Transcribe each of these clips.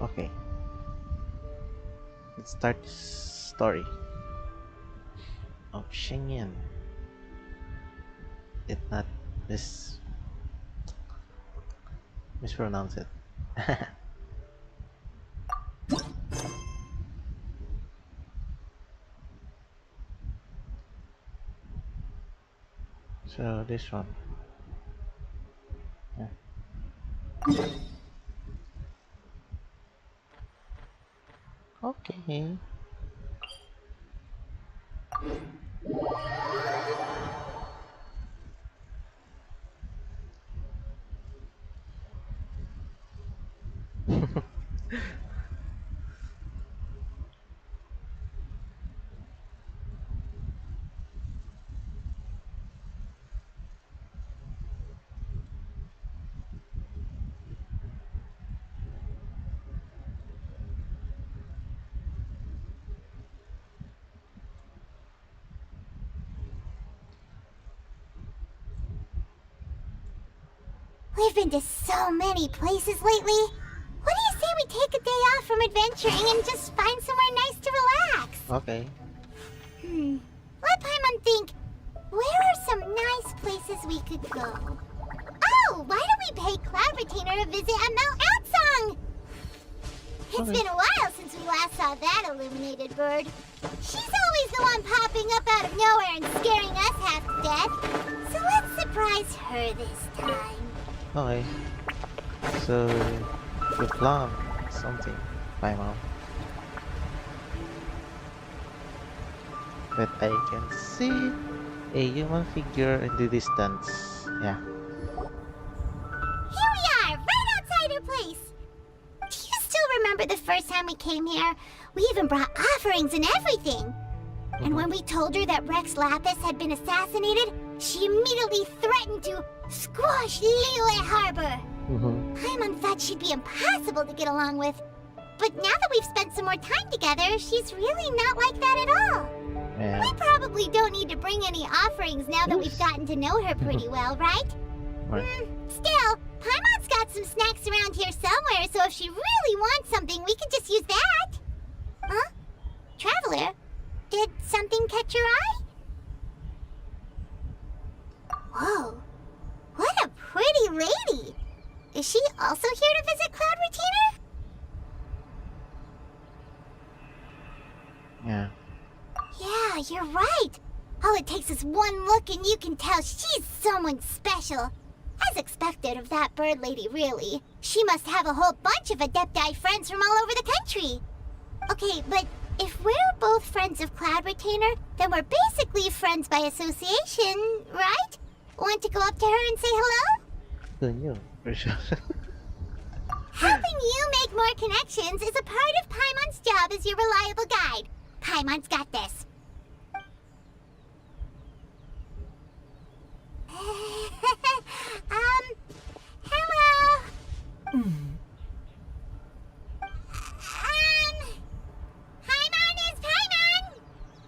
Okay, let's start the story of Shengyan. Did not mispronounce it. So this one. Yeah. Okay. We've been to so many places lately. What do you say we take a day off from adventuring and just find somewhere nice to relax? Okay. Let Paimon think. Where are some nice places we could go? Oh, why don't we pay Cloud Retainer a visit at Mount Outsong? It's Okay. been a while since we last saw that illuminated bird. She's always the one popping up out of nowhere and scaring us half to death. So let's surprise her this time. Okay. So you plan something, my mom. But I can see a human figure in the distance. Yeah. Here we are, right outside her place. Do you still remember the first time we came here? We even brought offerings and everything. And when we told her that Rex Lapis had been assassinated, she immediately threatened to squash Liyue Harbor. Paimon thought she'd be impossible to get along with. But now that we've spent some more time together, she's really not like that at all. Yeah. We probably don't need to bring any offerings now that we've gotten to know her pretty well, right? Right. Still, Paimon's got some snacks around here somewhere, so if she really wants something, we could just use that. Huh? Traveler, did something catch your eye? Whoa, what a pretty lady. Is she also here to visit Cloud Retainer? Yeah. Yeah, you're right. All it takes is one look and you can tell she's someone special. As expected of that bird lady, really. She must have a whole bunch of Adepti friends from all over the country. Okay, but if we're both friends of Cloud Retainer, then we're basically friends by association, right? Want to go up to her and say hello? Who knew? For sure. Helping you make more connections is a part of Paimon's job as your reliable guide. Paimon's got this. Hello. Paimon is Paimon,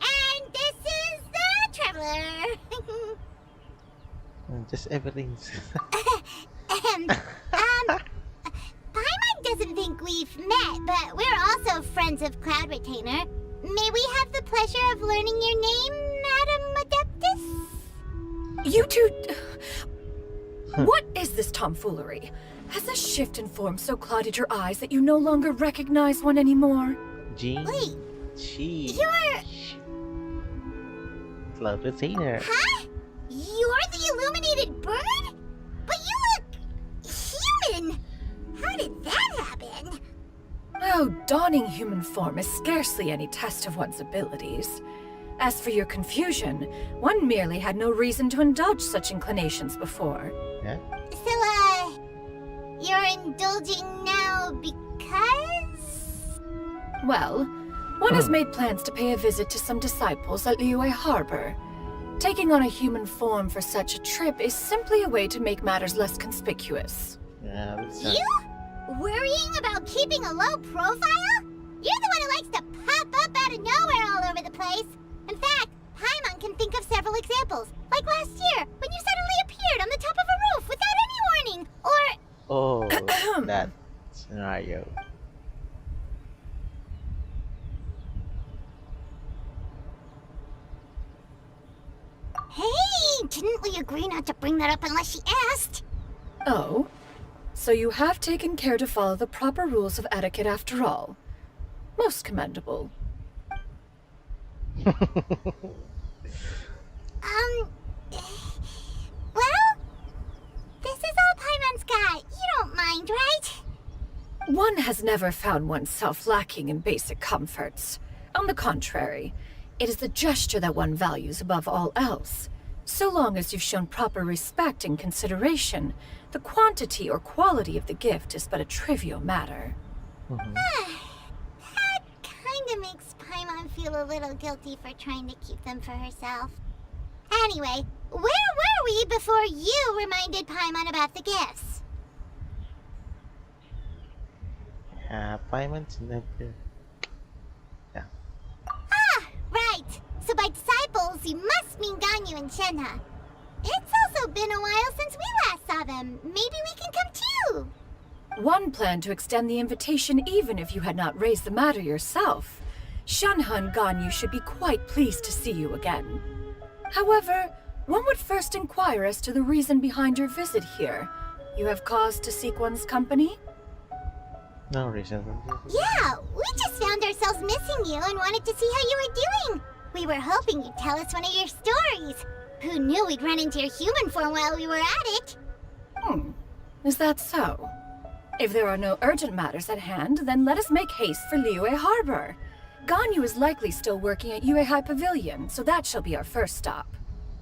and this is the Traveler. Just everything's. Paimon doesn't think we've met, but we're also friends of Cloud Retainer. May we have the pleasure of learning your name, Madam Adeptus? You two... What is this tomfoolery? Has this shift in form so clouded your eyes that you no longer recognize one anymore? G. Wait, She. you're... Cloud Retainer. Huh? You're the illuminated bird? But you look... human! How did that happen? Oh, donning human form is scarcely any test of one's abilities. As for your confusion, one merely had no reason to indulge such inclinations before. Yeah. So, you're indulging now because... Well, one has made plans to pay a visit to some disciples at Liyue Harbor. Taking on a human form for such a trip is simply a way to make matters less conspicuous. Yeah. That's You? Worrying about keeping a low profile? You're the one who likes to pop up out of nowhere all over the place. In fact, Paimon can think of several examples. Like last year, when you suddenly appeared on the top of a roof without any warning. Or... Oh, that scenario. didn't we agree not to bring that up unless she asked? Oh? So you have taken care to follow the proper rules of etiquette after all. Most commendable. Well, this is all Paimon's got. You don't mind, right? One has never found oneself lacking in basic comforts. On the contrary, it is the gesture that one values above all else. So long as you've shown proper respect and consideration, the quantity or quality of the gift is but a trivial matter. That kinda makes Paimon feel a little guilty for trying to keep them for herself. Anyway, where were we before you reminded Paimon about the gifts? Paimon's never. Yeah. Ah, right. So by disciples, you must mean Ganyu and Shenhe. It's also been a while since we last saw them. Maybe we can come too. One planned to extend the invitation even if you had not raised the matter yourself. Shenhe and Ganyu should be quite pleased to see you again. However, one would first inquire as to the reason behind your visit here. You have cause to seek one's company? No reason. Yeah, we just found ourselves missing you and wanted to see how you were doing. We were hoping you'd tell us one of your stories. Who knew we'd run into your human form while we were at it? Is that so? If there are no urgent matters at hand, then let us make haste for Liyue Harbor. Ganyu is likely still working at Yuehai Pavilion, so that shall be our first stop.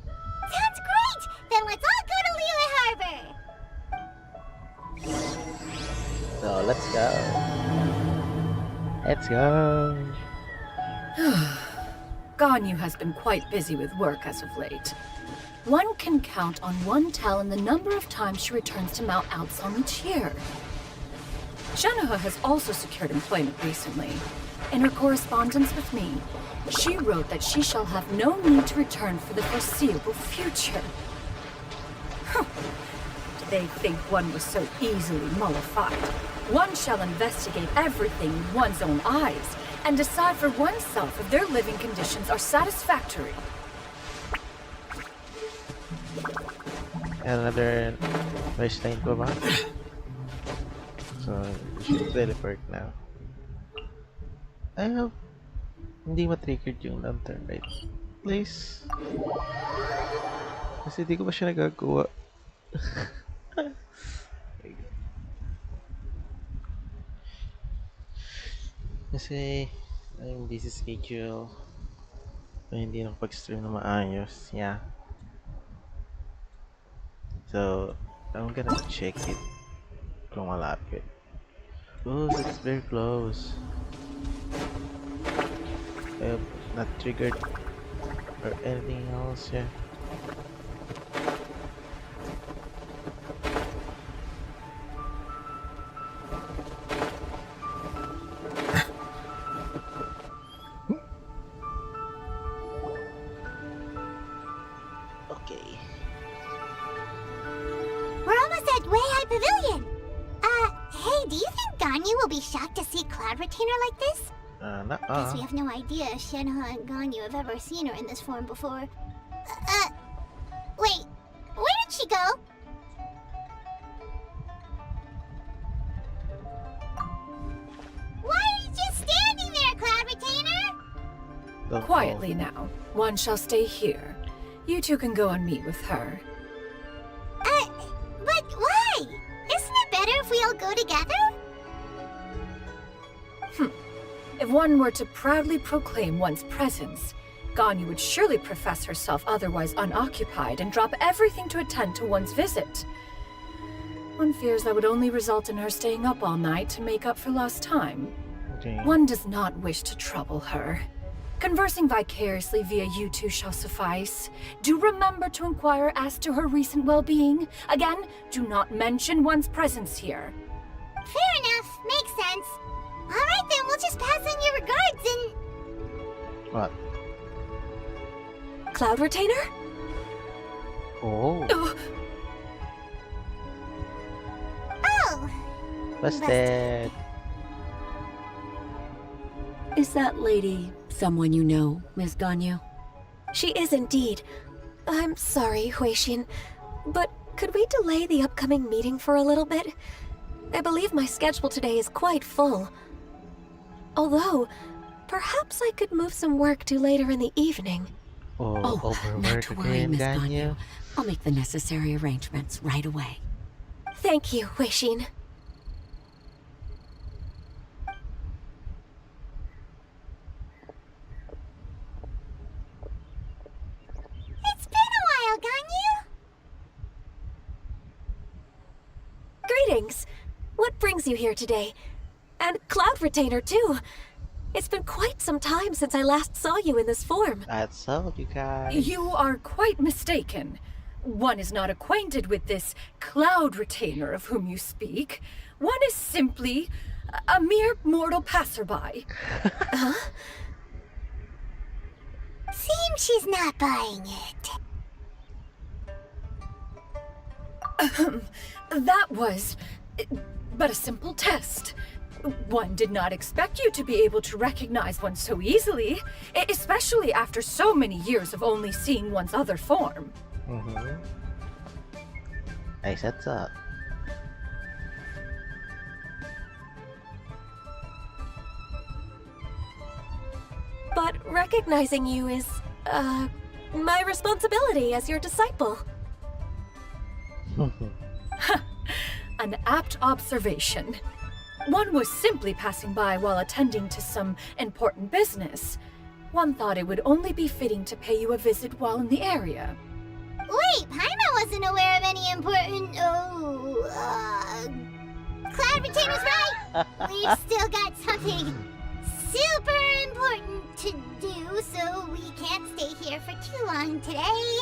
Sounds great! Then let's all go to Liyue Harbor! So let's go. Let's go. Ganyu has been quite busy with work as of late. One can count on one talon the number of times she returns to Mount Altsong each year. Shenhe has also secured employment recently. In her correspondence with me, she wrote that she shall have no need to return for the foreseeable future. Did they think one was so easily mollified? One shall investigate everything with one's own eyes and decide for oneself if their living conditions are satisfactory. Another waistline pa ba? So, we should teleport now. I hope hindi ma-triggered yung lantern, right? Please. Kasi di ko pa siya nagagawa. Kasi, I'm busy schedule. So, hindi nakapag-stream na maayos. Yeah. So, I'm gonna check it kung malapit. Oh, it's very close. I hope not triggered or anything else here. Okay. We're almost at Weihai Pavilion! Hey, do you think Ganyu will be shocked to see Cloud Retainer like this? Guess we have no idea if Shenhe and Ganyu have ever seen her in this form before. Wait, where did she go? Why are you just standing there, Cloud Retainer? Don't Quietly now. One shall stay here. You two can go and meet with her. But why? Isn't it better if we all go together? If one were to proudly proclaim one's presence, Ganyu would surely profess herself otherwise unoccupied and drop everything to attend to one's visit. One fears that would only result in her staying up all night to make up for lost time. Okay. One does not wish to trouble her. Conversing vicariously via you two shall suffice. Do remember to inquire as to her recent well-being. Again, do not mention one's presence here. Fair enough, makes sense. Alright then, we'll just pass on your regards and... What? Cloud Retainer? Oh, Oh! busted. Is that lady someone you know, Miss Ganyu? She is indeed. I'm sorry, Huixin, but could we delay the upcoming meeting for a little bit? I believe my schedule today is quite full. Although, perhaps I could move some work to later in the evening. Oh, Not overwork to worry, again, Miss can Ganyu. you? I'll make the necessary arrangements right away. Thank you, Huixin. It's been a while, Ganyu. Greetings! What brings you here today? And Cloud Retainer, too. It's been quite some time since I last saw you in this form. I told you guys. You are quite mistaken. One is not acquainted with this Cloud Retainer of whom you speak. One is simply a mere mortal passerby. Seems she's not buying it. That was but a simple test. One did not expect you to be able to recognize one so easily, especially after so many years of only seeing one's other form. I said that. But recognizing you is, my responsibility as your disciple. An apt observation. One was simply passing by while attending to some important business. One thought it would only be fitting to pay you a visit while in the area. Wait, Paimon wasn't aware of any important. Cloud Retainer's right. We've still got something super important to do, so we can't stay here for too long today.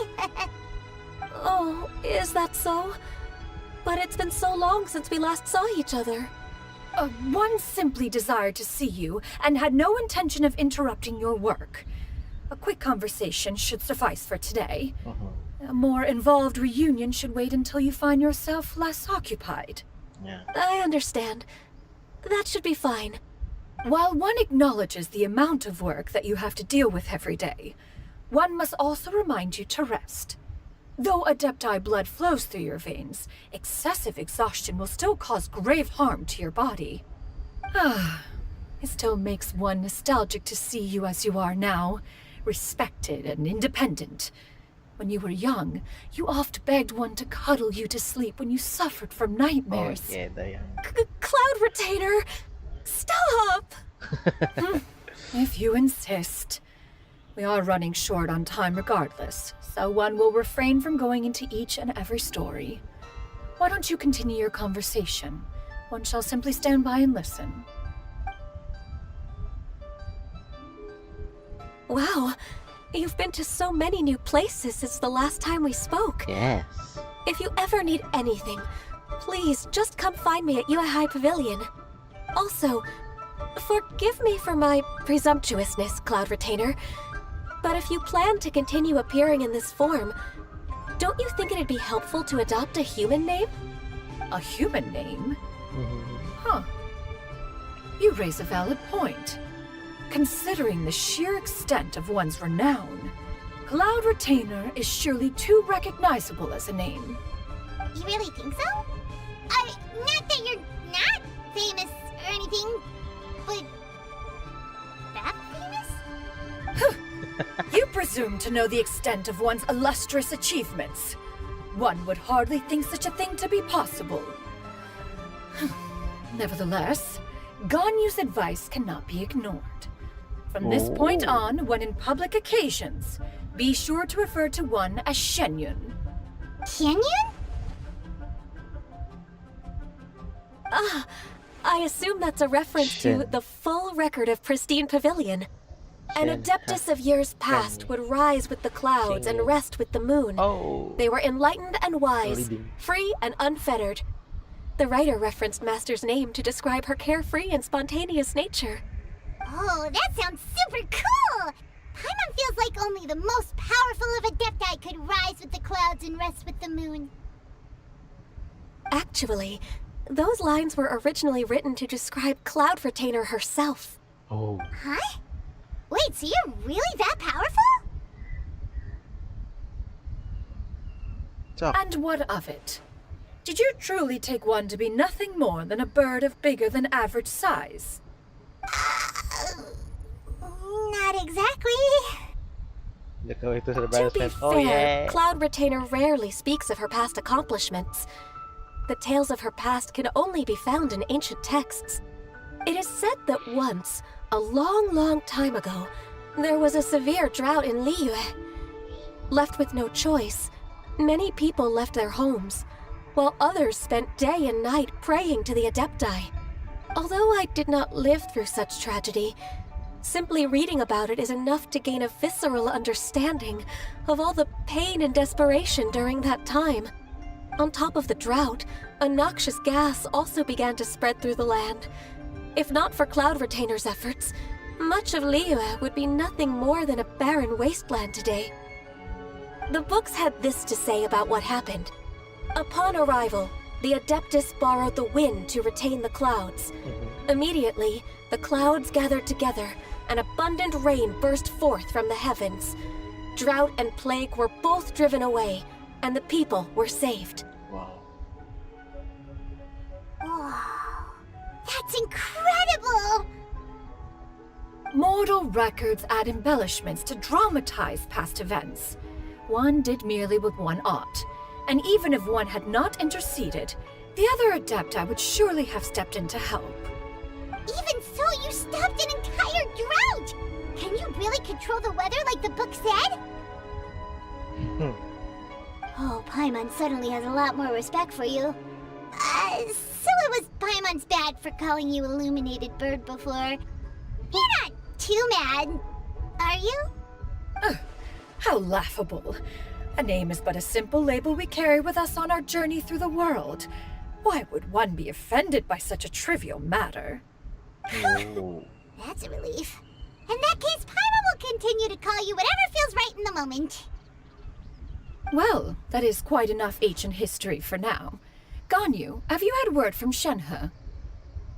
Oh, is that so? But it's been so long since we last saw each other. One simply desired to see you and had no intention of interrupting your work. A quick conversation should suffice for today. A more involved reunion should wait until you find yourself less occupied. Yeah. I understand. That should be fine. While one acknowledges the amount of work that you have to deal with every day, one must also remind you to rest. Though Adepti blood flows through your veins, excessive exhaustion will still cause grave harm to your body. It still makes one nostalgic to see you as you are now, respected and independent. When you were young, you oft begged one to cuddle you to sleep when you suffered from nightmares. Oh, yeah, the young. Cloud Retainer! Stop! If you insist. We are running short on time regardless, so one will refrain from going into each and every story. Why don't you continue your conversation? One shall simply stand by and listen. Wow, you've been to so many new places since the last time we spoke. Yes. If you ever need anything, please just come find me at Yuehai Pavilion. Also, forgive me for my presumptuousness, Cloud Retainer, but if you plan to continue appearing in this form, don't you think it'd be helpful to adopt a human name? A human name? Huh. You raise a valid point. Considering the sheer extent of one's renown, Cloud Retainer is surely too recognizable as a name. You really think so? Not that you're not famous or anything, but that famous? You presume to know the extent of one's illustrious achievements. One would hardly think such a thing to be possible. Nevertheless, Ganyu's advice cannot be ignored. From this point on, when in public occasions, be sure to refer to one as Shenyun. Canyon? I assume that's a reference to the full record of Pristine Pavilion. An adeptus of years past would rise with the clouds and rest with the moon. Oh. They were enlightened and wise, Leading. free and unfettered. The writer referenced Master's name to describe her carefree and spontaneous nature. Oh, that sounds super cool! Paimon feels like only the most powerful of Adepti could rise with the clouds and rest with the moon. Actually, those lines were originally written to describe Cloud Retainer herself. Oh. Huh? Wait, so you're really that powerful? What's up? And what of it? Did you truly take one to be nothing more than a bird of bigger than average size? Not exactly. Look away to the To brightest be man. fair, Oh yeah. Cloud Retainer rarely speaks of her past accomplishments. The tales of her past can only be found in ancient texts. It is said that once, a long time ago, there was a severe drought in Liyue. Left with no choice, many people left their homes, while others spent day and night praying to the Adepti. Although I did not live through such tragedy, simply reading about it is enough to gain a visceral understanding of all the pain and desperation during that time. On top of the drought, a noxious gas also began to spread through the land. If not for Cloud Retainer's efforts, much of Liyue would be nothing more than a barren wasteland today. The books had this to say about what happened. Upon arrival, the Adeptus borrowed the wind to retain the clouds. Immediately, the clouds gathered together, and abundant rain burst forth from the heavens. Drought and plague were both driven away, and the people were saved. Wow. Wow. That's incredible! Mortal records add embellishments to dramatize past events. One did merely what one ought, and even if one had not interceded, the other Adepti would surely have stepped in to help. Even so, you stopped an entire drought! Can you really control the weather like the book said? Oh, Paimon suddenly has a lot more respect for you. So it was Paimon's bad for calling you Illuminated Bird before. You're not too mad, are you? How laughable. A name is but a simple label we carry with us on our journey through the world. Why would one be offended by such a trivial matter? Oh. That's a relief. In that case, Paimon will continue to call you whatever feels right in the moment. Well, that is quite enough ancient history for now. Ganyu, have you had word from Shenhe?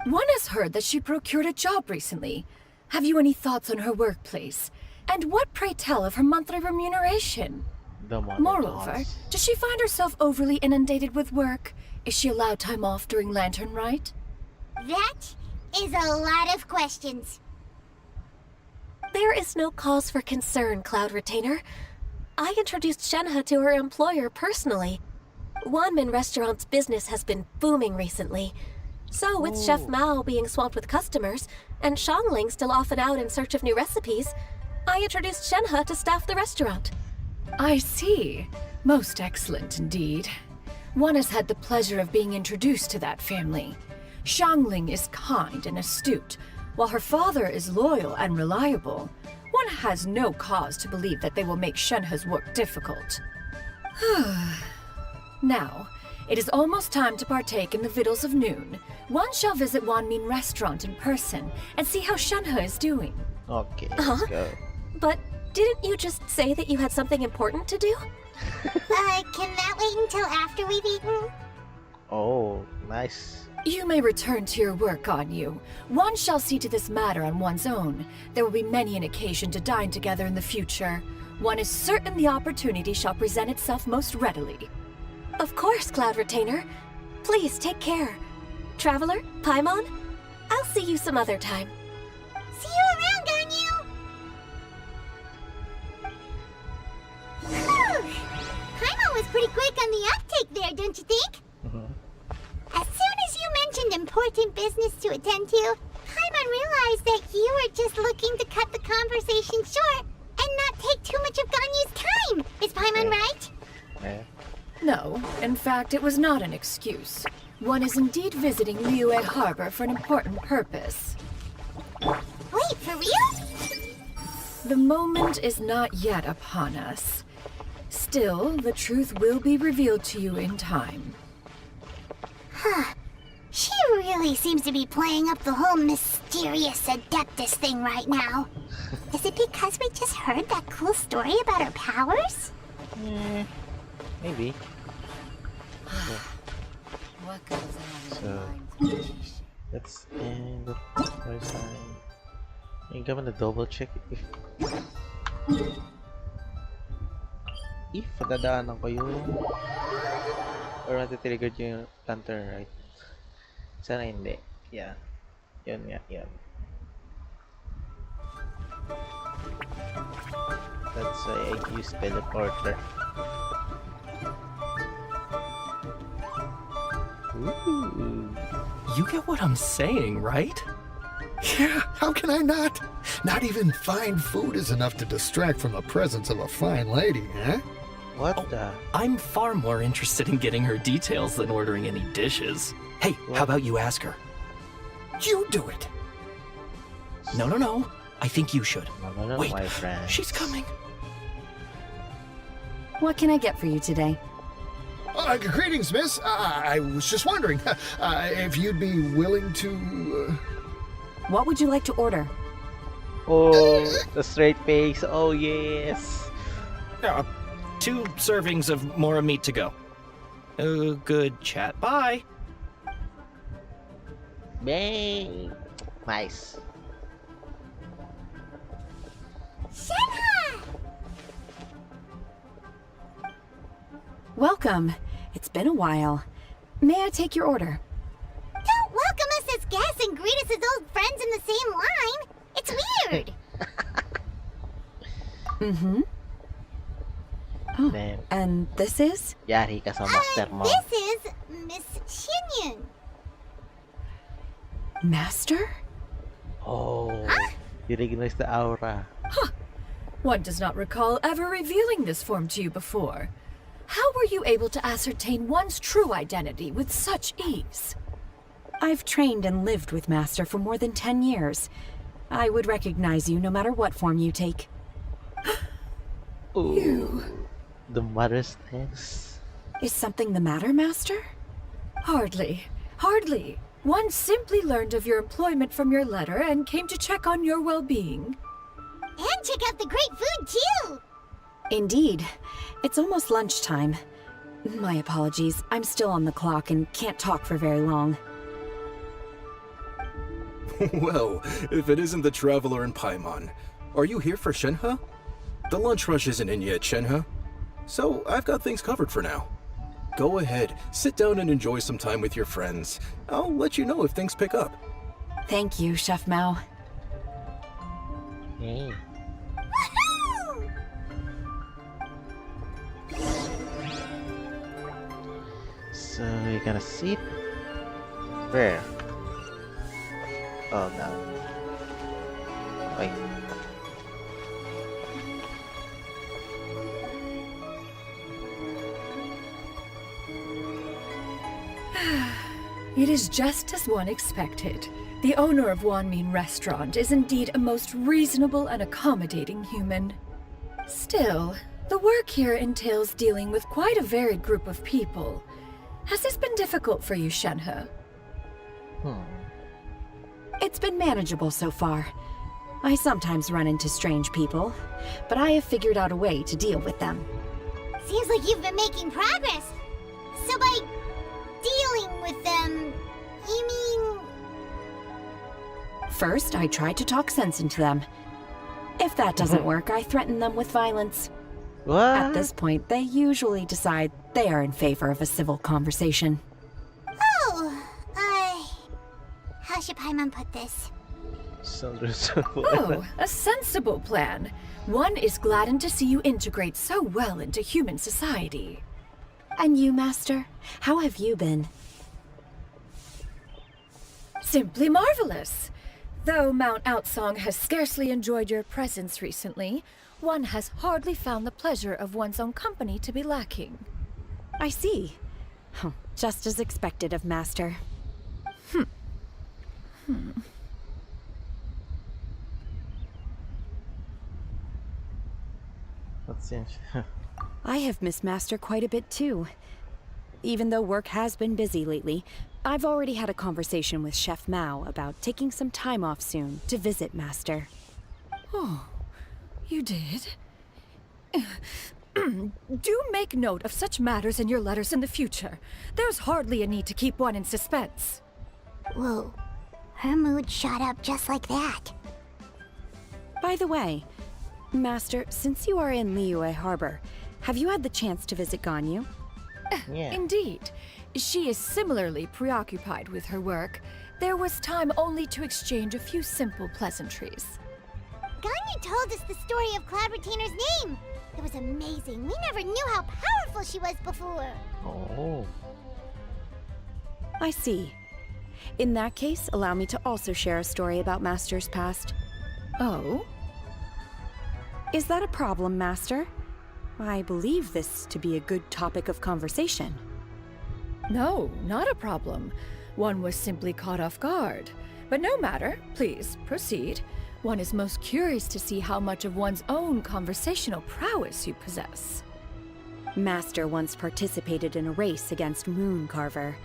One has heard that she procured a job recently. Have you any thoughts on her workplace? And what, pray tell, of her monthly remuneration? Moreover, does she find herself overly inundated with work? Is she allowed time off during Lantern Rite? That is a lot of questions. There is no cause for concern, Cloud Retainer. I introduced Shenhe to her employer personally. Wanmin Restaurant's business has been booming recently. So, with Chef Mao being swamped with customers, and Shangling still off and out in search of new recipes, I introduced Shenhe to staff the restaurant. I see. Most excellent indeed. One has had the pleasure of being introduced to that family. Shangling is kind and astute, while her father is loyal and reliable. One has no cause to believe that they will make Shenhe's work difficult. Now, it is almost time to partake in the victuals of noon. One shall visit Wanmin Restaurant in person and see how Shenhe is doing. Okay, let's go. But didn't you just say that you had something important to do? Can that wait until after we've eaten? Oh, nice. You may return to your work, Ganyu. One shall see to this matter on one's own. There will be many an occasion to dine together in the future. One is certain the opportunity shall present itself most readily. Of course, Cloud Retainer. Please take care. Traveler, Paimon, I'll see you some other time. See you around, Ganyu! Whew. Paimon was pretty quick on the uptake there, don't you think? As soon as you mentioned important business to attend to, Paimon realized that you were just looking to cut the conversation short and not take too much of Ganyu's time. Is Paimon right? Yeah. No, in fact, it was not an excuse. One is indeed visiting Liyue Harbor for an important purpose. Wait, for real? The moment is not yet upon us. Still, the truth will be revealed to you in time. She really seems to be playing up the whole mysterious Adeptus thing right now. Is it because we just heard that cool story about her powers? Maybe. What goes on in So, the minds of let's end the first time. I'm gonna double check if if nadadaanan ko yung or natitrigger yung lantern, right? Sana hindi. Yan. Yun nga, yan. That's why I use teleporter. Ooh. You get what I'm saying, right? Yeah, how can I not? Not even fine food is enough to distract from the presence of a fine lady, huh? What Oh. the? I'm far more interested in getting her details than ordering any dishes. Hey, how about you ask her? You do it. No, no, no. I think you should. No, Wait, my friend. she's coming. What can I get for you today? Greetings, miss. I was just wondering if you'd be willing to... What would you like to order? Oh, the straight face. Oh, yes. 2 servings of Mora meat to go. Good chat. Bye. Bang. Nice. Shenhe! Welcome. It's been a while. May I take your order? Don't welcome us as guests and greet us as old friends in the same line. It's weird. Mm-hmm. Oh, Damn. and this is? Yari ka sa master mo. This is Miss Xinyun. Master? Oh. You recognize the aura. One does not recall ever revealing this form to you before. How were you able to ascertain one's true identity with such ease? I've trained and lived with Master for more than 10 years. I would recognize you no matter what form you take. Ooh. The mother's nest. Is something the matter, Master? Hardly. Hardly. One simply learned of your employment from your letter and came to check on your well-being. And check out the great food, too. Indeed. It's almost lunchtime. My apologies. I'm still on the clock and can't talk for very long. Well, if it isn't the Traveler in Paimon, are you here for Shenhe? The lunch rush isn't in yet, Shenhe. So I've got things covered for now. Go ahead, sit down and enjoy some time with your friends. I'll let you know if things pick up. Thank you, Chef Mao. Hey. Woohoo! So we gotta sit. Where? Oh no. Wait. It is just as one expected. The owner of Wanmin Restaurant is indeed a most reasonable and accommodating human. Still, the work here entails dealing with quite a varied group of people. Has this been difficult for you, Shenhe? It's been manageable so far. I sometimes run into strange people, but I have figured out a way to deal with them. Seems like you've been making progress. So by dealing with them, you mean... First, I try to talk sense into them. If that doesn't work, I threaten them with violence. What? At this point, they usually decide they are in favor of a civil conversation. Oh, how should Paimon put this? Sounds reasonable. Oh, a sensible plan. One is gladdened to see you integrate so well into human society. And you, Master? How have you been? Simply marvelous. Though Mount Outsong has scarcely enjoyed your presence recently, one has hardly found the pleasure of one's own company to be lacking. I see. Oh, just as expected of Master. Let's see. I have missed Master quite a bit too. Even though work has been busy lately, I've already had a conversation with Chef Mao about taking some time off soon to visit Master. Oh, you did? Do make note of such matters in your letters in the future. There's hardly a need to keep one in suspense. Whoa, her mood shot up just like that. By the way, Master, since you are in Liyue Harbor, have you had the chance to visit Ganyu? Yeah. Indeed. She is similarly preoccupied with her work. There was time only to exchange a few simple pleasantries. Ganyu told us the story of Cloud Retainer's name. It was amazing. We never knew how powerful she was before. Oh. I see. In that case, allow me to also share a story about Master's past. Oh? Is that a problem, Master? I believe this to be a good topic of conversation. No, not a problem. One was simply caught off guard. But no matter, please, proceed. One is most curious to see how much of one's own conversational prowess you possess. Master once participated in a race against Mooncarver.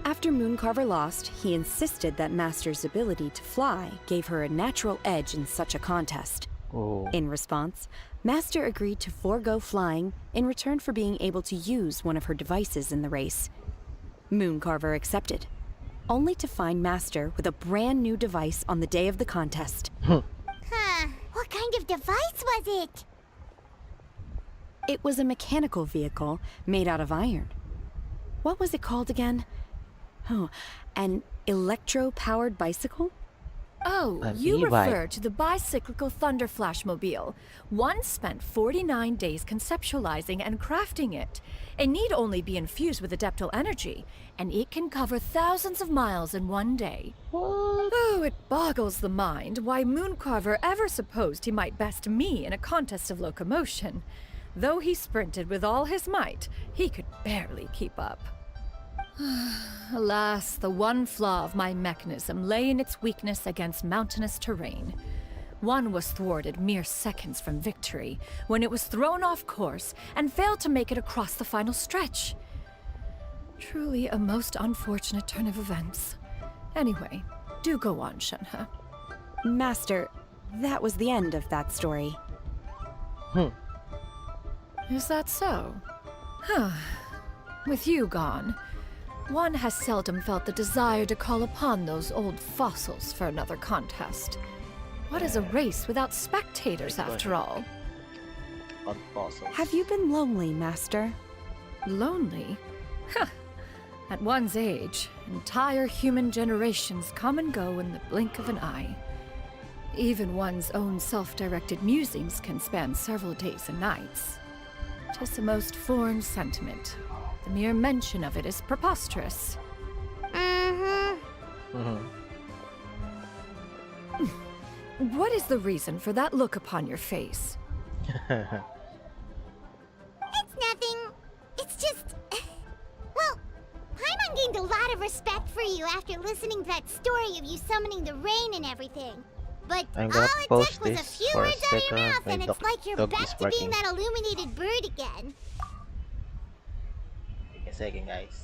After Mooncarver lost, he insisted that Master's ability to fly gave her a natural edge in such a contest. Oh. In response, Master agreed to forego flying in return for being able to use one of her devices in the race. Mooncarver accepted, only to find Master with a brand new device on the day of the contest. Huh. What kind of device was it? It was a mechanical vehicle made out of iron. What was it called again? Oh, an electro-powered bicycle? Oh, An you e-bike. refer to the bicyclical Thunder Flashmobile. One spent 49 days conceptualizing and crafting it. It need only be infused with adeptal energy, and it can cover thousands of miles in one day. What? Oh, it boggles the mind why Mooncarver ever supposed he might best me in a contest of locomotion. Though he sprinted with all his might, he could barely keep up. Alas, the one flaw of my mechanism lay in its weakness against mountainous terrain. One was thwarted mere seconds from victory, when it was thrown off course and failed to make it across the final stretch. Truly a most unfortunate turn of events. Anyway, do go on, Shenhe. Master, that was the end of that story. Is that so? Huh. With you gone, one has seldom felt the desire to call upon those old fossils for another contest. What is a race without spectators, after all? On fossils. Have you been lonely, Master? Lonely? Huh. At one's age, entire human generations come and go in the blink of an eye. Even one's own self-directed musings can span several days and nights. 'Tis a most foreign sentiment. The mere mention of it is preposterous. What is the reason for that look upon your face? It's nothing. It's just... Well, Paimon gained a lot of respect for you after listening to that story of you summoning the rain and everything. But I'm all gonna it post took was a this few for a words out of your second. mouth My and it's like you're dog is back to being barking. that illuminated bird again. Take a second, guys.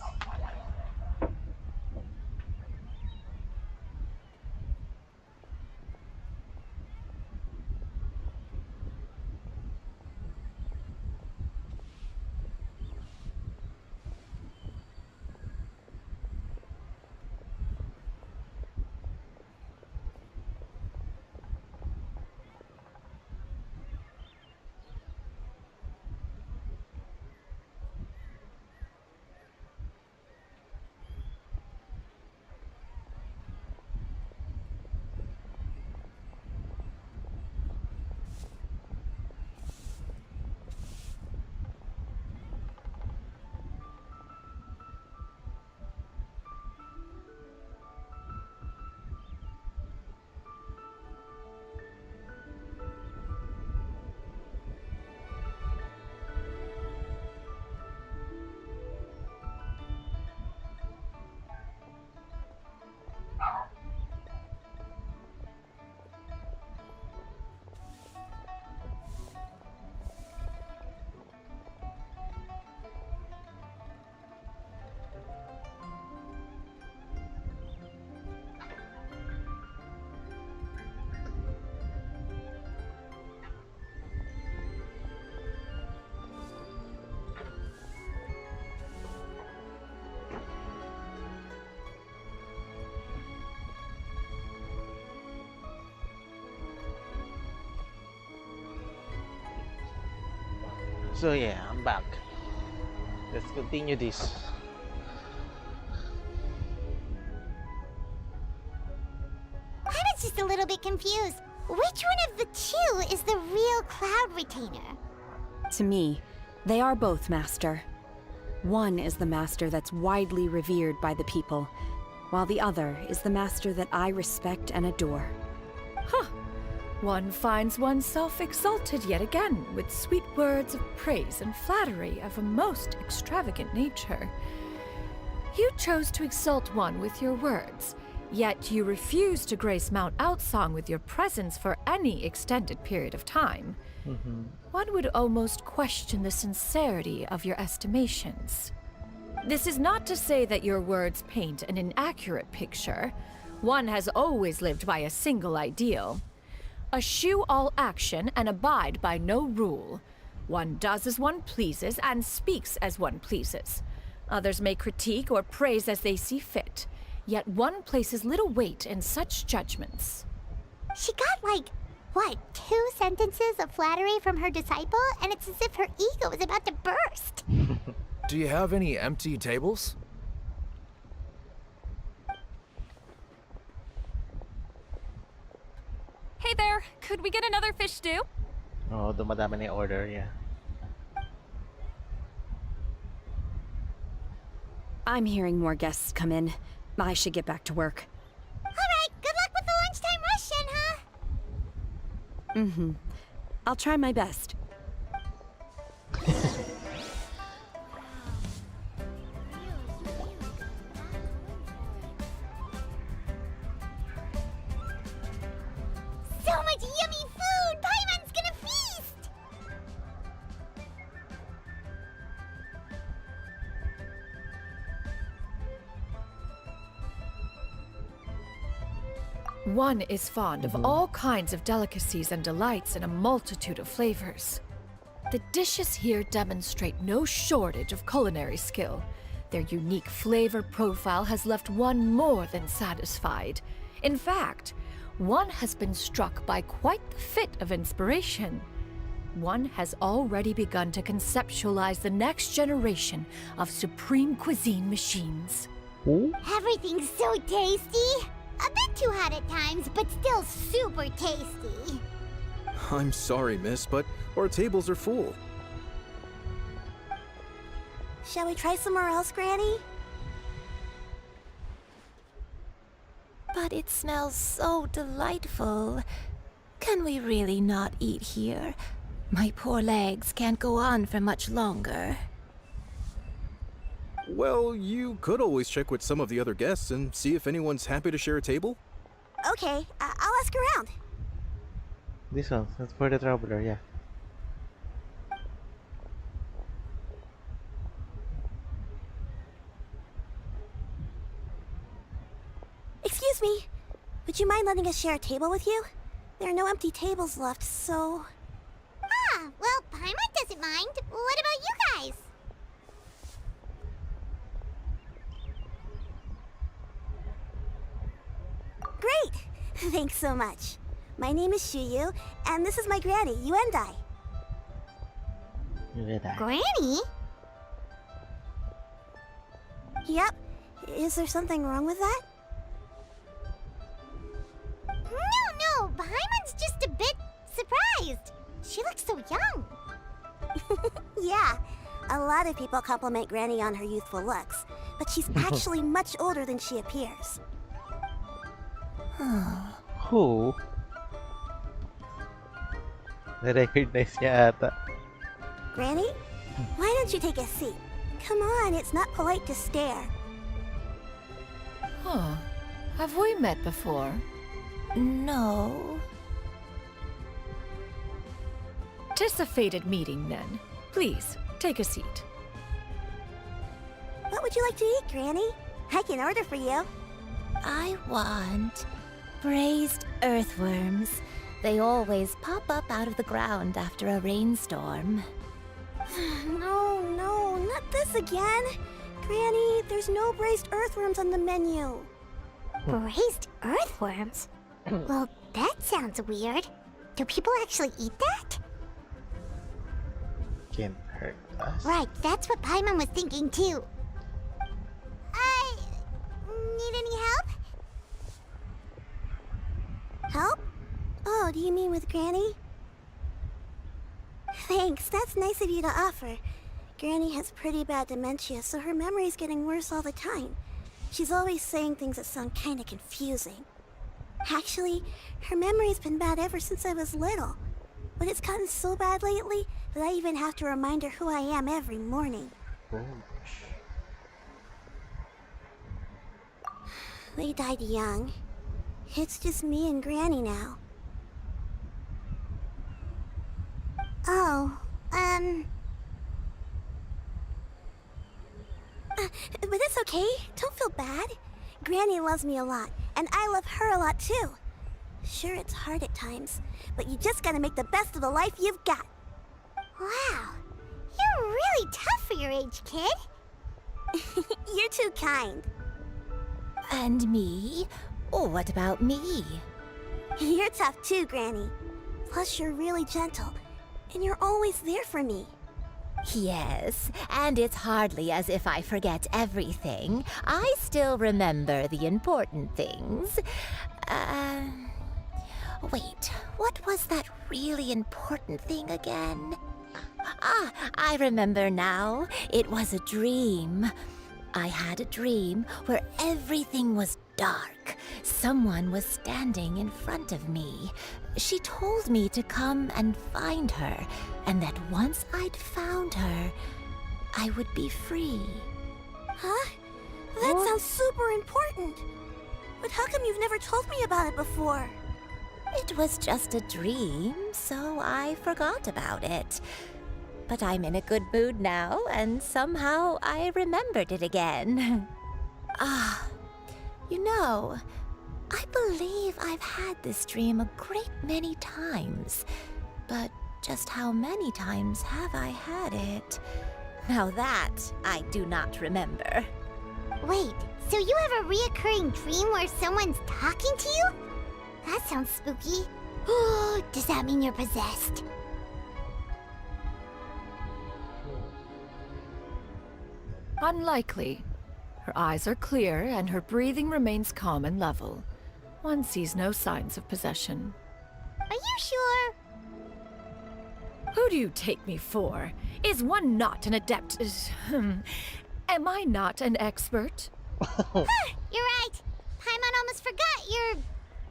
So yeah, I'm back. Let's continue this. I was just a little bit confused. Which one of the two is the real Cloud Retainer? To me, they are both Master. One is the Master that's widely revered by the people, while the other is the Master that I respect and adore. Huh. One finds oneself exalted yet again with sweet words of praise and flattery of a most extravagant nature. You chose to exalt one with your words, yet you refuse to grace Mount Outsong with your presence for any extended period of time. One would almost question the sincerity of your estimations. This is not to say that your words paint an inaccurate picture. One has always lived by a single ideal. Eschew all action and abide by no rule. One does as one pleases and speaks as one pleases. Others may critique or praise as they see fit, yet one places little weight in such judgments. She got like, what, 2 sentences of flattery from her disciple, and it's as if her ego is about to burst. Do you have any empty tables? Hey there, could we get another fish stew? Oh, dumadami na yung order, yeah. I'm hearing more guests come in. I should get back to work. Alright, good luck with the lunchtime rush, Shenhe. I'll try my best. So much yummy food! Paimon's gonna feast! One is fond of all kinds of delicacies and delights in a multitude of flavors. The dishes here demonstrate no shortage of culinary skill. Their unique flavor profile has left one more than satisfied. In fact, one has been struck by quite the fit of inspiration. One has already begun to conceptualize the next generation of supreme cuisine machines. Everything's so tasty! A bit too hot at times, but still super tasty. I'm sorry, miss, but our tables are full. Shall we try somewhere else, Granny? But it smells so delightful. Can we really not eat here? My poor legs can't go on for much longer. Well, you could always check with some of the other guests and see if anyone's happy to share a table. Okay, I'll ask around. This one, that's for the traveler, yeah. Excuse me, would you mind letting us share a table with you? There are no empty tables left, so... Ah, well, Paimon doesn't mind. What about you guys? Great! Thanks so much. My name is Shuyu, and this is my granny, Yuendai. You get that. Granny? Yep. Is there something wrong with that? No, Paimon's just a bit surprised. She looks so young. Yeah, a lot of people compliment Granny on her youthful looks, but she's actually much older than she appears. Who? Na-recognize niya ata. Granny? Why don't you take a seat? Come on, it's not polite to stare. Huh. Have we met before? No. 'Tis a fated meeting, then. Please, take a seat. What would you like to eat, Granny? I can order for you. I want braised earthworms. They always pop up out of the ground after a rainstorm. No, not this again. Granny, there's no braised earthworms on the menu. Braised earthworms? Well, that sounds weird. Do people actually eat that? Can't her class. Right, that's what Paimon was thinking too. Need any help? Help? Oh, do you mean with Granny? Thanks, that's nice of you to offer. Granny has pretty bad dementia, so her memory's getting worse all the time. She's always saying things that sound kinda confusing. Actually, her memory's been bad ever since I was little. But it's gotten so bad lately that I even have to remind her who I am every morning. They died young. It's just me and Granny now. Oh, but it's okay. Don't feel bad. Granny loves me a lot, and I love her a lot too. Sure, it's hard at times, but you just gotta make the best of the life you've got. Wow, you're really tough for your age, kid. You're too kind. And me? Oh, what about me? You're tough too, Granny. Plus, you're really gentle, and you're always there for me. Yes, and it's hardly as if I forget everything. I still remember the important things. Wait, what was that really important thing again? Ah, I remember now. It was a dream. I had a dream where everything was dark. Someone was standing in front of me. She told me to come and find her, and that once I'd found her, I would be free. Huh? That sounds super important. But how come you've never told me about it before? It was just a dream, so I forgot about it. But I'm in a good mood now, and somehow I remembered it again. You know, I believe I've had this dream a great many times. But just how many times have I had it? Now that I do not remember. Wait, so you have a reoccurring dream where someone's talking to you? That sounds spooky. Does that mean you're possessed? Unlikely. Her eyes are clear and her breathing remains calm and level. One sees no signs of possession. Are you sure? Who do you take me for? Is one not an adept? Am I not an expert? You're right. Paimon almost forgot you're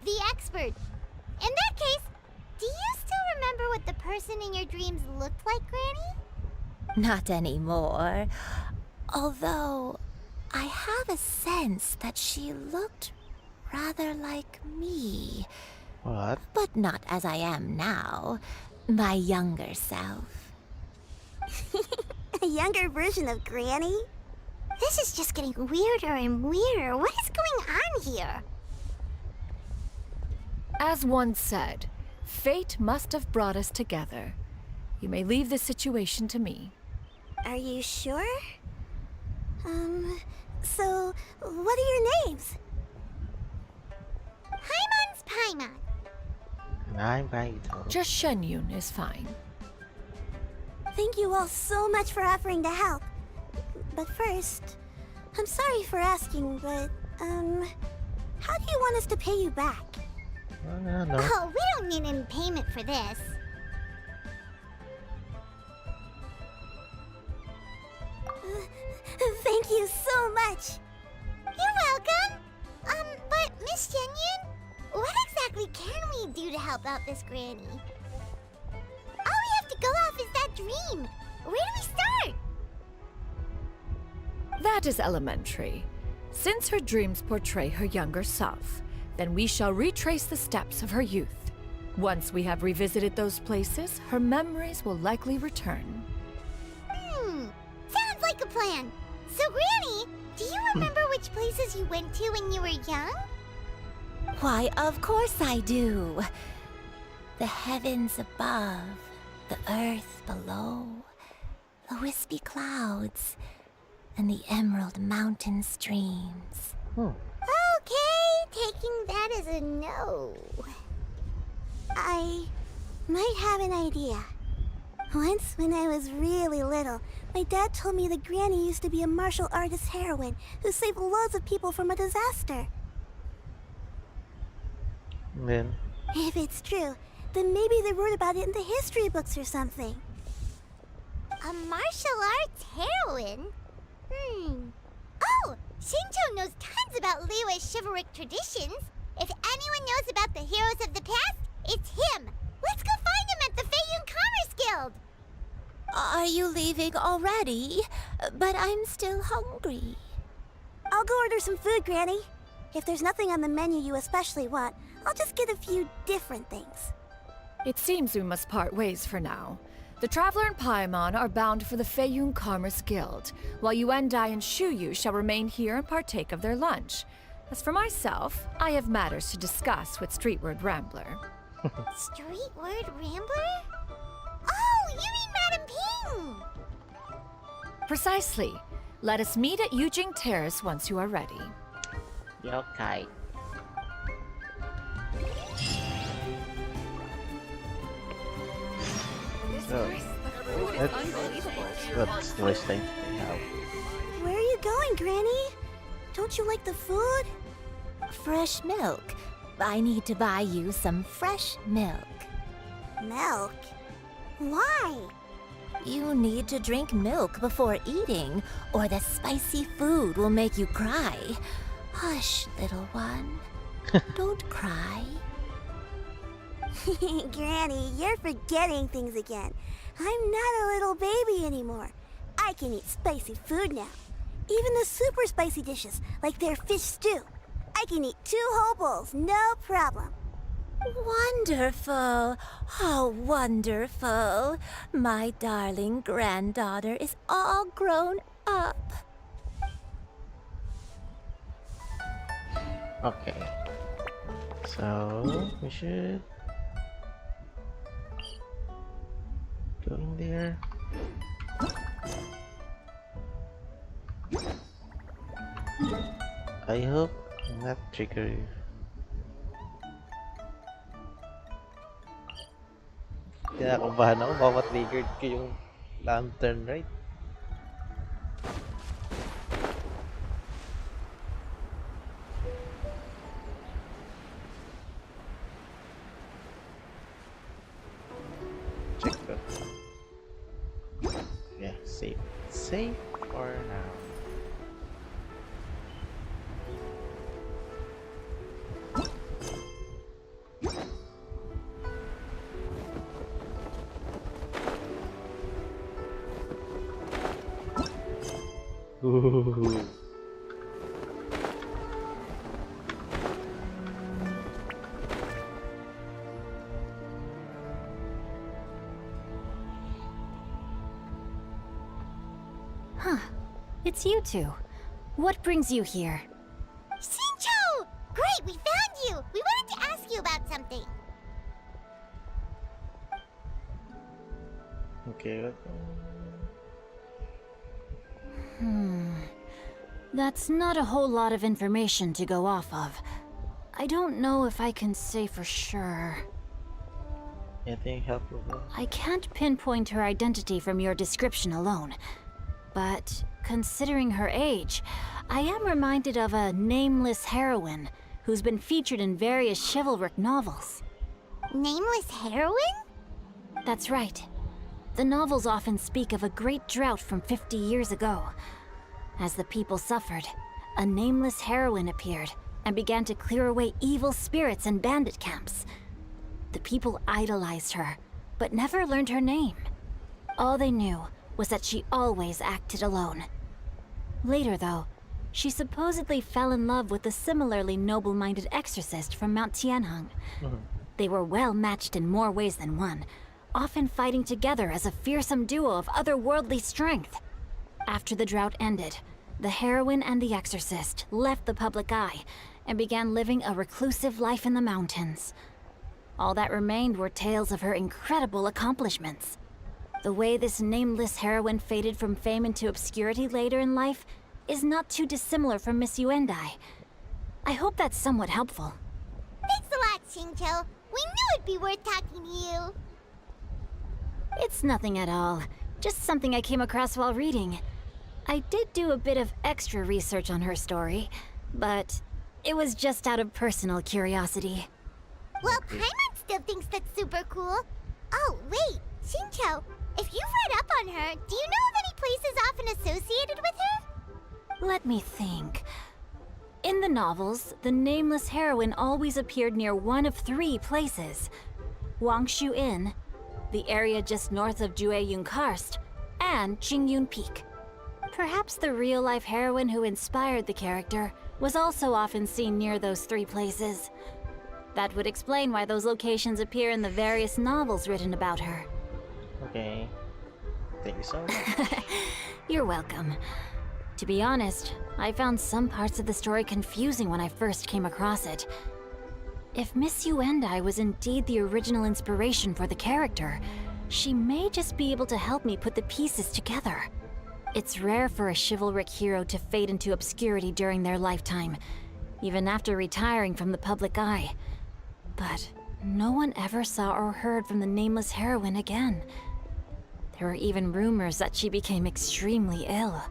the expert. In that case, do you still remember what the person in your dreams looked like, Granny? Not anymore. Although, I have a sense that she looked rather like me. What? But not as I am now. My younger self. A younger version of Granny? This is just getting weirder and weirder. What is going on here? As one said, fate must have brought us together. You may leave the situation to me. Are you sure? So, what are your names? Paimon's Paimon. And I'm Vito. Just Shenyun is fine. Thank you all so much for offering to help. But first, I'm sorry for asking, but, how do you want us to pay you back? No. Oh, we don't need any payment for this. Thank you so much. You're welcome. But Miss Shenyun, what exactly can we do to help out this Granny? All we have to go off is that dream. Where do we start? That is elementary. Since her dreams portray her younger self, then we shall retrace the steps of her youth. Once we have revisited those places, her memories will likely return. Sounds like a plan. So, Granny, do you remember which places you went to when you were young? Why, of course I do. The heavens above, the earth below, the wispy clouds, and the emerald mountain streams. Okay, taking that as a no. I might have an idea. Once, when I was really little, my dad told me that Granny used to be a martial artist heroine who saved loads of people from a disaster. And then, If it's true, then maybe they wrote about it in the history books or something. A martial arts heroine? Oh, Shinjo knows tons about Liyue's chivalric traditions. If anyone knows about the heroes of the past, it's him. Let's go find him at the Feiyun Commerce Guild. Are you leaving already? But I'm still hungry. I'll go order some food, Granny. If there's nothing on the menu you especially want, I'll just get a few different things. It seems we must part ways for now. The Traveler and Paimon are bound for the Feiyun Commerce Guild, while Yuendai and Shuyu shall remain here and partake of their lunch. As for myself, I have matters to discuss with Streetward Rambler. Streetward Rambler? Oh, you mean Madam Ping! Precisely. Let us meet at Yujing Terrace once you are ready. yokai. So, that's the list I have. Where are you going, Granny? Don't you like the food? Fresh milk. I need to buy you some fresh milk. Milk? Why? You need to drink milk before eating, or the spicy food will make you cry. Hush, little one. Don't cry. Granny, you're forgetting things again. I'm not a little baby anymore. I can eat spicy food now. Even the super spicy dishes, like their fish stew. I can eat 2 whole bowls, no problem. Wonderful. Oh, wonderful. My darling granddaughter is all grown up. Okay. So, we should go in there. I hope I'm not trigger. Kinakabahan ako, bawat triggered ko yung lantern, right? Check that. Yeah, safe. Safe for now. Ooh. Huh. It's you two. What brings you here? Shincho! Great, we found you! We wanted to ask you about something. Okay. That's not a whole lot of information to go off of. I don't know if I can say for sure. Anything helpful? I can't pinpoint her identity from your description alone. But considering her age, I am reminded of a nameless heroine who's been featured in various chivalric novels. Nameless heroine? That's right. The novels often speak of a great drought from 50 years ago. As the people suffered, a nameless heroine appeared and began to clear away evil spirits and bandit camps. The people idolized her, but never learned her name. All they knew was that she always acted alone. Later, though, she supposedly fell in love with a similarly noble-minded exorcist from Mount Tianheng. They were well matched in more ways than one, often fighting together as a fearsome duo of otherworldly strength. After the drought ended, the heroine and the exorcist left the public eye and began living a reclusive life in the mountains. All that remained were tales of her incredible accomplishments. The way this nameless heroine faded from fame into obscurity later in life is not too dissimilar from Miss Yuendai. I hope that's somewhat helpful. Thanks a lot, Shincho. We knew it'd be worth talking to you. It's nothing at all. Just something I came across while reading. I did do a bit of extra research on her story, but it was just out of personal curiosity. Well, Paimon still thinks that's super cool. Oh, wait, Shincho, if you've read up on her, do you know of any places often associated with her? Let me think. In the novels, the nameless heroine always appeared near one of 3 places. Wangshu Inn, the area just north of Jueyun Karst, and Qingyun Peak. Perhaps the real-life heroine who inspired the character was also often seen near those 3 places. That would explain why those locations appear in the various novels written about her. Okay. Thank you so much. You're welcome. To be honest, I found some parts of the story confusing when I first came across it. If Miss Yuendai was indeed the original inspiration for the character, she may just be able to help me put the pieces together. It's rare for a chivalric hero to fade into obscurity during their lifetime, even after retiring from the public eye. But no one ever saw or heard from the nameless heroine again. There were even rumors that she became extremely ill.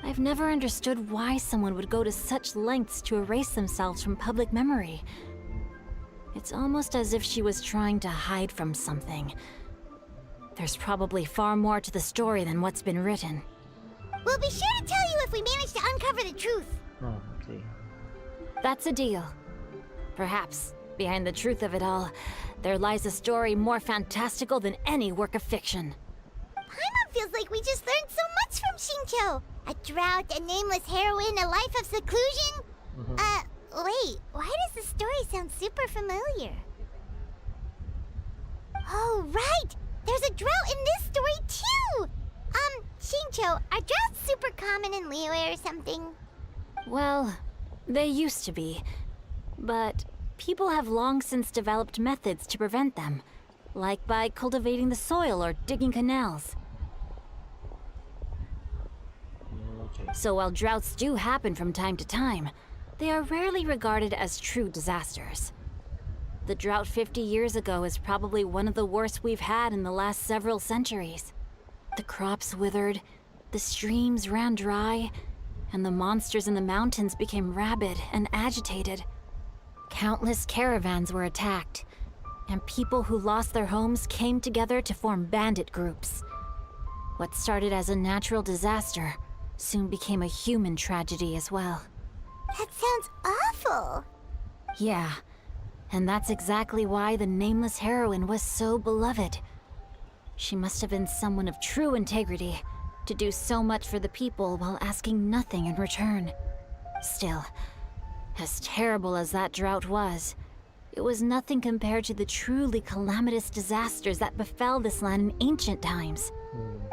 I've never understood why someone would go to such lengths to erase themselves from public memory. It's almost as if she was trying to hide from something. There's probably far more to the story than what's been written. We'll be sure to tell you if we manage to uncover the truth. Oh, okay. That's a deal. Perhaps, behind the truth of it all, there lies a story more fantastical than any work of fiction. Paimon feels like we just learned so much from Shincho. A drought, a nameless heroine, a life of seclusion. Wait, why does the story sound super familiar? Oh, right! There's a drought in this story too! Shincho, are droughts super common in Liyue or something? Well, they used to be. But people have long since developed methods to prevent them, like by cultivating the soil or digging canals. Okay. So while droughts do happen from time to time, they are rarely regarded as true disasters. The drought 50 years ago is probably one of the worst we've had in the last several centuries. The crops withered, the streams ran dry, and the monsters in the mountains became rabid and agitated. Countless caravans were attacked, and people who lost their homes came together to form bandit groups. What started as a natural disaster soon became a human tragedy as well. That sounds awful. Yeah, and that's exactly why the nameless heroine was so beloved. She must have been someone of true integrity, to do so much for the people while asking nothing in return. Still, as terrible as that drought was, it was nothing compared to the truly calamitous disasters that befell this land in ancient times.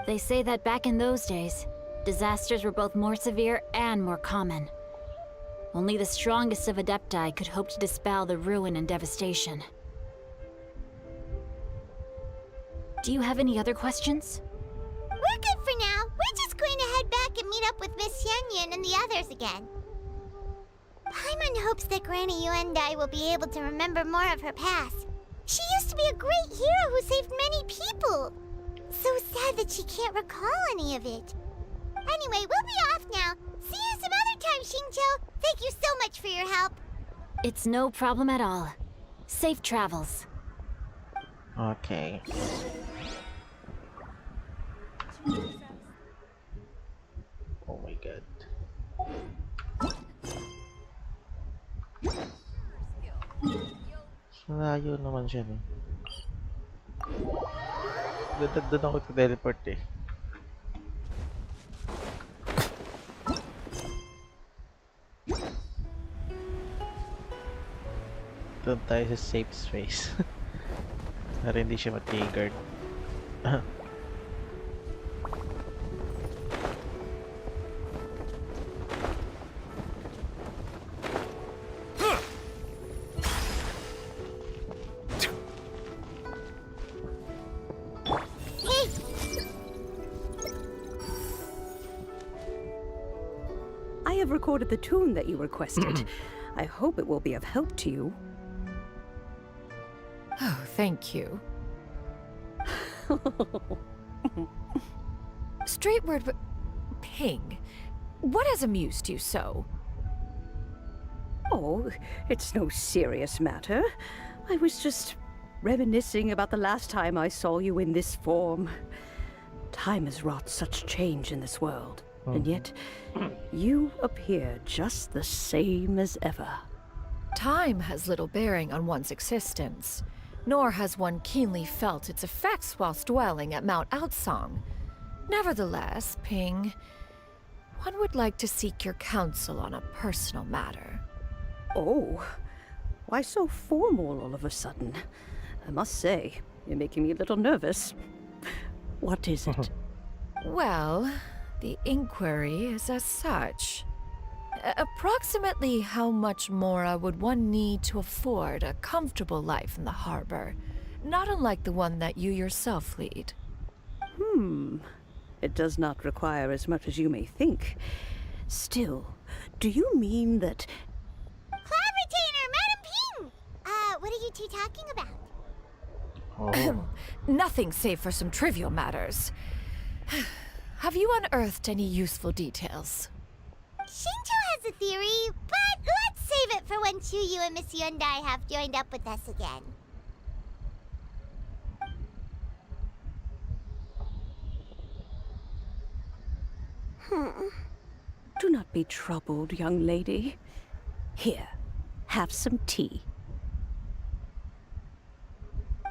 They say that back in those days, disasters were both more severe and more common. Only the strongest of Adepti could hope to dispel the ruin and devastation. Do you have any other questions? We're good for now. We're just going to head back and meet up with Miss Xianyun and the others again. Paimon hopes that Granny Yuendai will be able to remember more of her past. She used to be a great hero who saved many people. So sad that she can't recall any of it. Anyway, we'll be off now. See you some other time, Shincho. Thank you so much for your help. It's no problem at all. Safe travels. Okay. Oh my god. Malayo naman siya eh. Doon ako teleport eh. Doon tayo sa safe space. Para hindi siya ma-triggered. I have recorded the tune that you requested. I hope it will be of help to you. Oh, thank you. Straightward, Ping, what has amused you so? Oh, it's no serious matter. I was just reminiscing about the last time I saw you in this form. Time has wrought such change in this world, and yet you appear just the same as ever. Time has little bearing on one's existence, nor has one keenly felt its effects whilst dwelling at Mount Outsong. Nevertheless, Ping, one would like to seek your counsel on a personal matter. Oh, why so formal all of a sudden? I must say, you're making me a little nervous. What is it? Well, the inquiry is as such. Approximately how much more would one need to afford a comfortable life in the harbor, not unlike the one that you yourself lead? It does not require as much as you may think. Still, do you mean that... Cloud Retainer, Madam Ping! What are you two talking about? Oh. Nothing save for some trivial matters. Have you unearthed any useful details? Shinjo has a theory, but let's save it for when Chuyu and Miss Yundai have joined up with us again. Do not be troubled, young lady. Here, have some tea.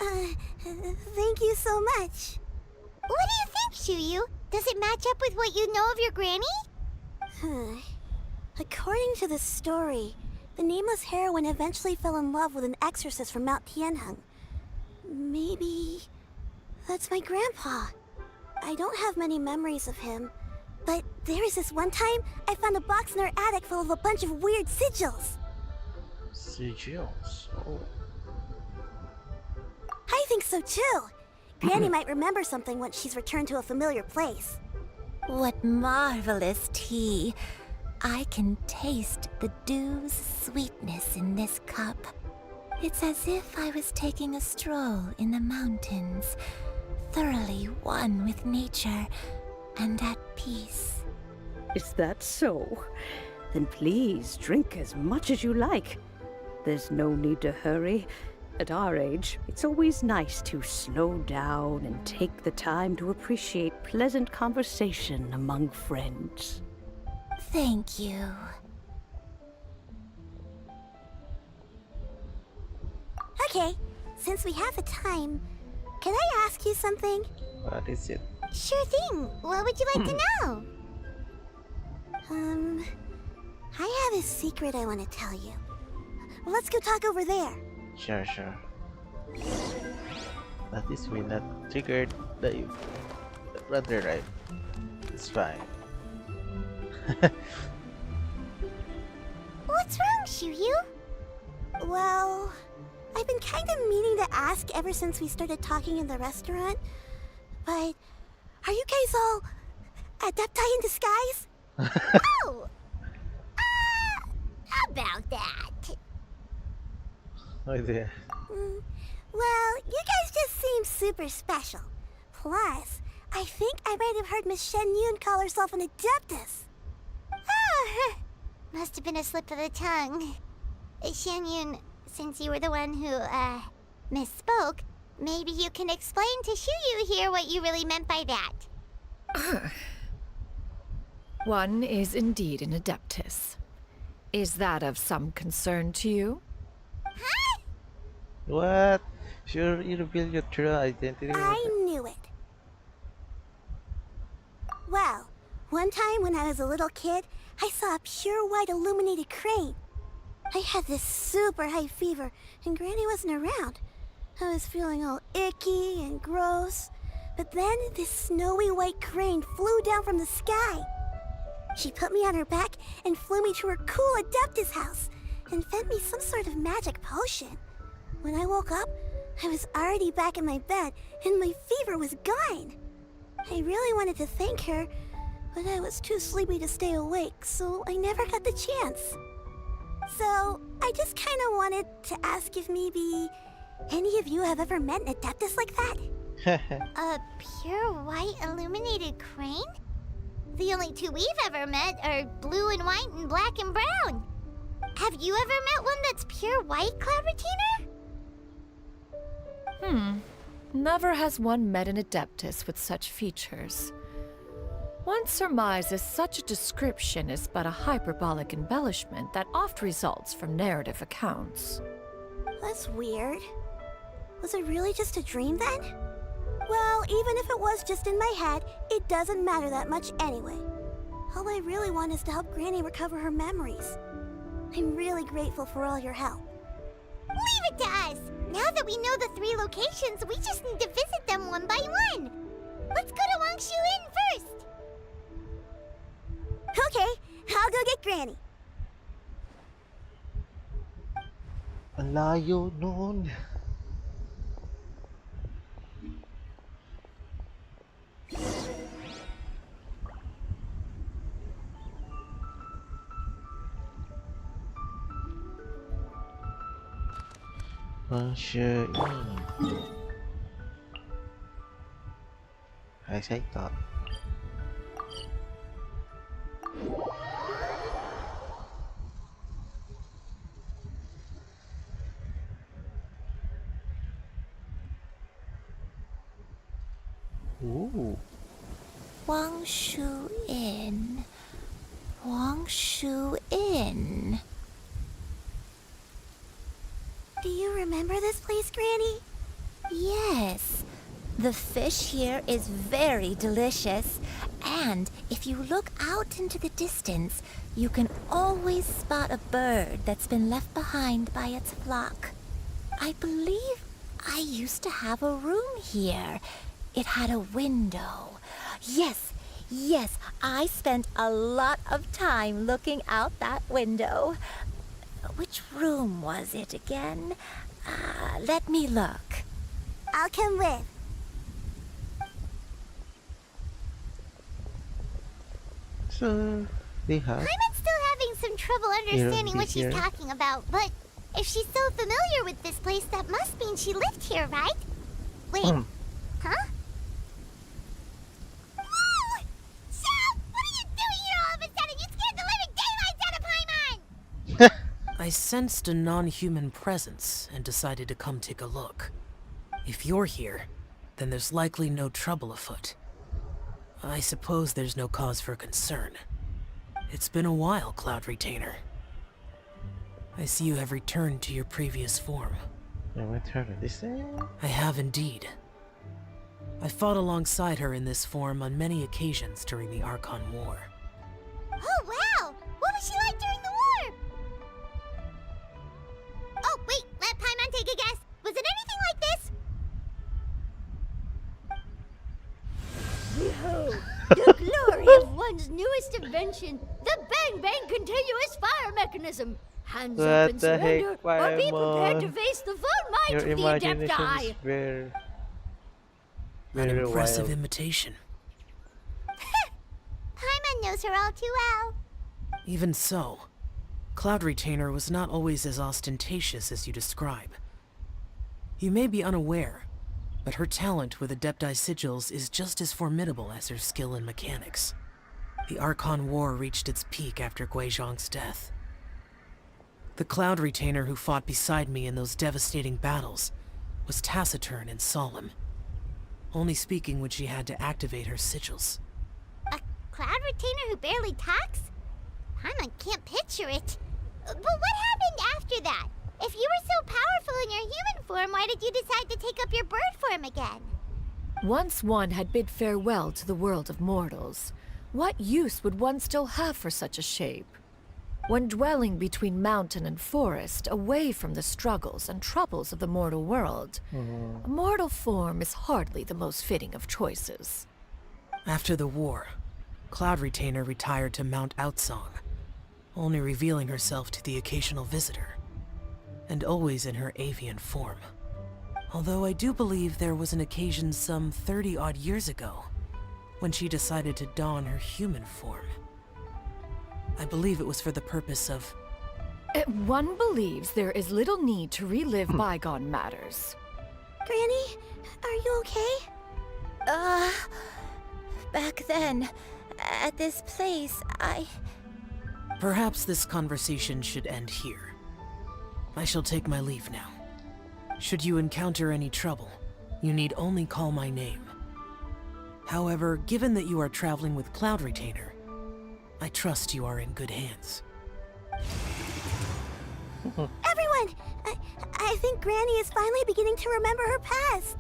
Thank you so much. What do you think, Chuyu? Does it match up with what you know of your granny? According to the story, the nameless heroine eventually fell in love with an exorcist from Mount Tianheng. Maybe that's my grandpa. I don't have many memories of him, but there was this one time I found a box in our attic full of a bunch of weird sigils. Sigils? Oh. I think so too. Granny might remember something once she's returned to a familiar place. What marvelous tea. I can taste the dew's sweetness in this cup. It's as if I was taking a stroll in the mountains, thoroughly one with nature and at peace. Is that so? Then please drink as much as you like. There's no need to hurry. At our age, it's always nice to slow down and take the time to appreciate pleasant conversation among friends. Thank you. Okay, since we have the time, can I ask you something? What is it? Sure thing. What would you like to know? I have a secret I want to tell you. Let's go talk over there. Sure. That is me not triggered that you rather right. It's fine. What's wrong, Shiryu? Well, I've been kind of meaning to ask ever since we started talking in the restaurant, but are you guys all adepti in disguise? Oh! About that. Oh dear. Well, you guys just seem super special. Plus, I think I might have heard Miss Shen Yun call herself an adeptus. Oh, must have been a slip of the tongue. Shen Yun, since you were the one who, misspoke, maybe you can explain to Shuyu here what you really meant by that. One is indeed an adeptus. Is that of some concern to you? Huh? What? Sure, you reveal your true identity. I knew it. Well, one time when I was a little kid, I saw a pure white illuminated crane. I had this super high fever, and Granny wasn't around. I was feeling all icky and gross. But then this snowy white crane flew down from the sky. She put me on her back and flew me to her cool Adeptus house and fed me some sort of magic potion. When I woke up, I was already back in my bed and my fever was gone. I really wanted to thank her, but I was too sleepy to stay awake, so I never got the chance. So, I just kind of wanted to ask if maybe any of you have ever met an Adeptus like that? A pure white illuminated crane? The only two we've ever met are blue and white and black and brown. Have you ever met one that's pure white, Cloud Retainer? Never has one met an Adeptus with such features. One surmises such a description is but a hyperbolic embellishment that oft results from narrative accounts. That's weird. Was it really just a dream then? Well, even if it was just in my head, it doesn't matter that much anyway. All I really want is to help Granny recover her memories. I'm really grateful for all your help. Leave it to us! Now that we know the 3 locations, we just need to visit them one by one. Let's go to Wangshu Inn first! Okay, I'll go get Granny. Ang layo nun. Genshin. I say that. Ooh. Wangshu Inn. Wangshu Inn. Do you remember this place, Granny? Yes. The fish here is very delicious. And if you look out into the distance, you can always spot a bird that's been left behind by its flock. I believe I used to have a room here. It had a window. Yes, I spent a lot of time looking out that window. Which room was it again? Let me look. I'll come with. So, they have. Paimon's still having some trouble understanding what she's talking about, but if she's so familiar with this place, that must mean she lived here, right? Wait, huh? Whoa! Chef! What are you doing here all of a sudden? You scared the living daylights out of Paimon! I sensed a non-human presence and decided to come take a look. If you're here, then there's likely no trouble afoot. I suppose there's no cause for concern. It's been a while, Cloud Retainer. I see you have returned to your previous form. I have indeed. I fought alongside her in this form on many occasions during the Archon War. Oh, wow! What was she like during the war? Oh, wait, let Paimon take a guess. Was it anything like this? Behold, the glory of one's newest invention, the Bang Bang Continuous Fire Mechanism. Hands up and surrender, or be prepared to face the full might of the Adepti. Very An impressive wild. imitation. Paimon knows her all too well. Even so, Cloud Retainer was not always as ostentatious as you describe. You may be unaware, but her talent with Adepti sigils is just as formidable as her skill in mechanics. The Archon War reached its peak after Guizhong's death. The Cloud Retainer who fought beside me in those devastating battles was taciturn and solemn, only speaking when she had to activate her sigils. A Cloud Retainer who barely talks? Paimon can't picture it. But what happened after that? If you were so powerful in your human form, why did you decide to take up your bird form again? Once one had bid farewell to the world of mortals, what use would one still have for such a shape? When dwelling between mountain and forest, away from the struggles and troubles of the mortal world, a mortal form is hardly the most fitting of choices. After the war, Cloud Retainer retired to Mount Outsong, only revealing herself to the occasional visitor, and always in her avian form. Although I do believe there was an occasion some 30-odd years ago, when she decided to don her human form. I believe it was for the purpose of... One believes there is little need to relive bygone matters. Granny, are you okay? Back then, at this place, Perhaps this conversation should end here. I shall take my leave now. Should you encounter any trouble, you need only call my name. However, given that you are traveling with Cloud Retainer, I trust you are in good hands. Everyone! I think Granny is finally beginning to remember her past.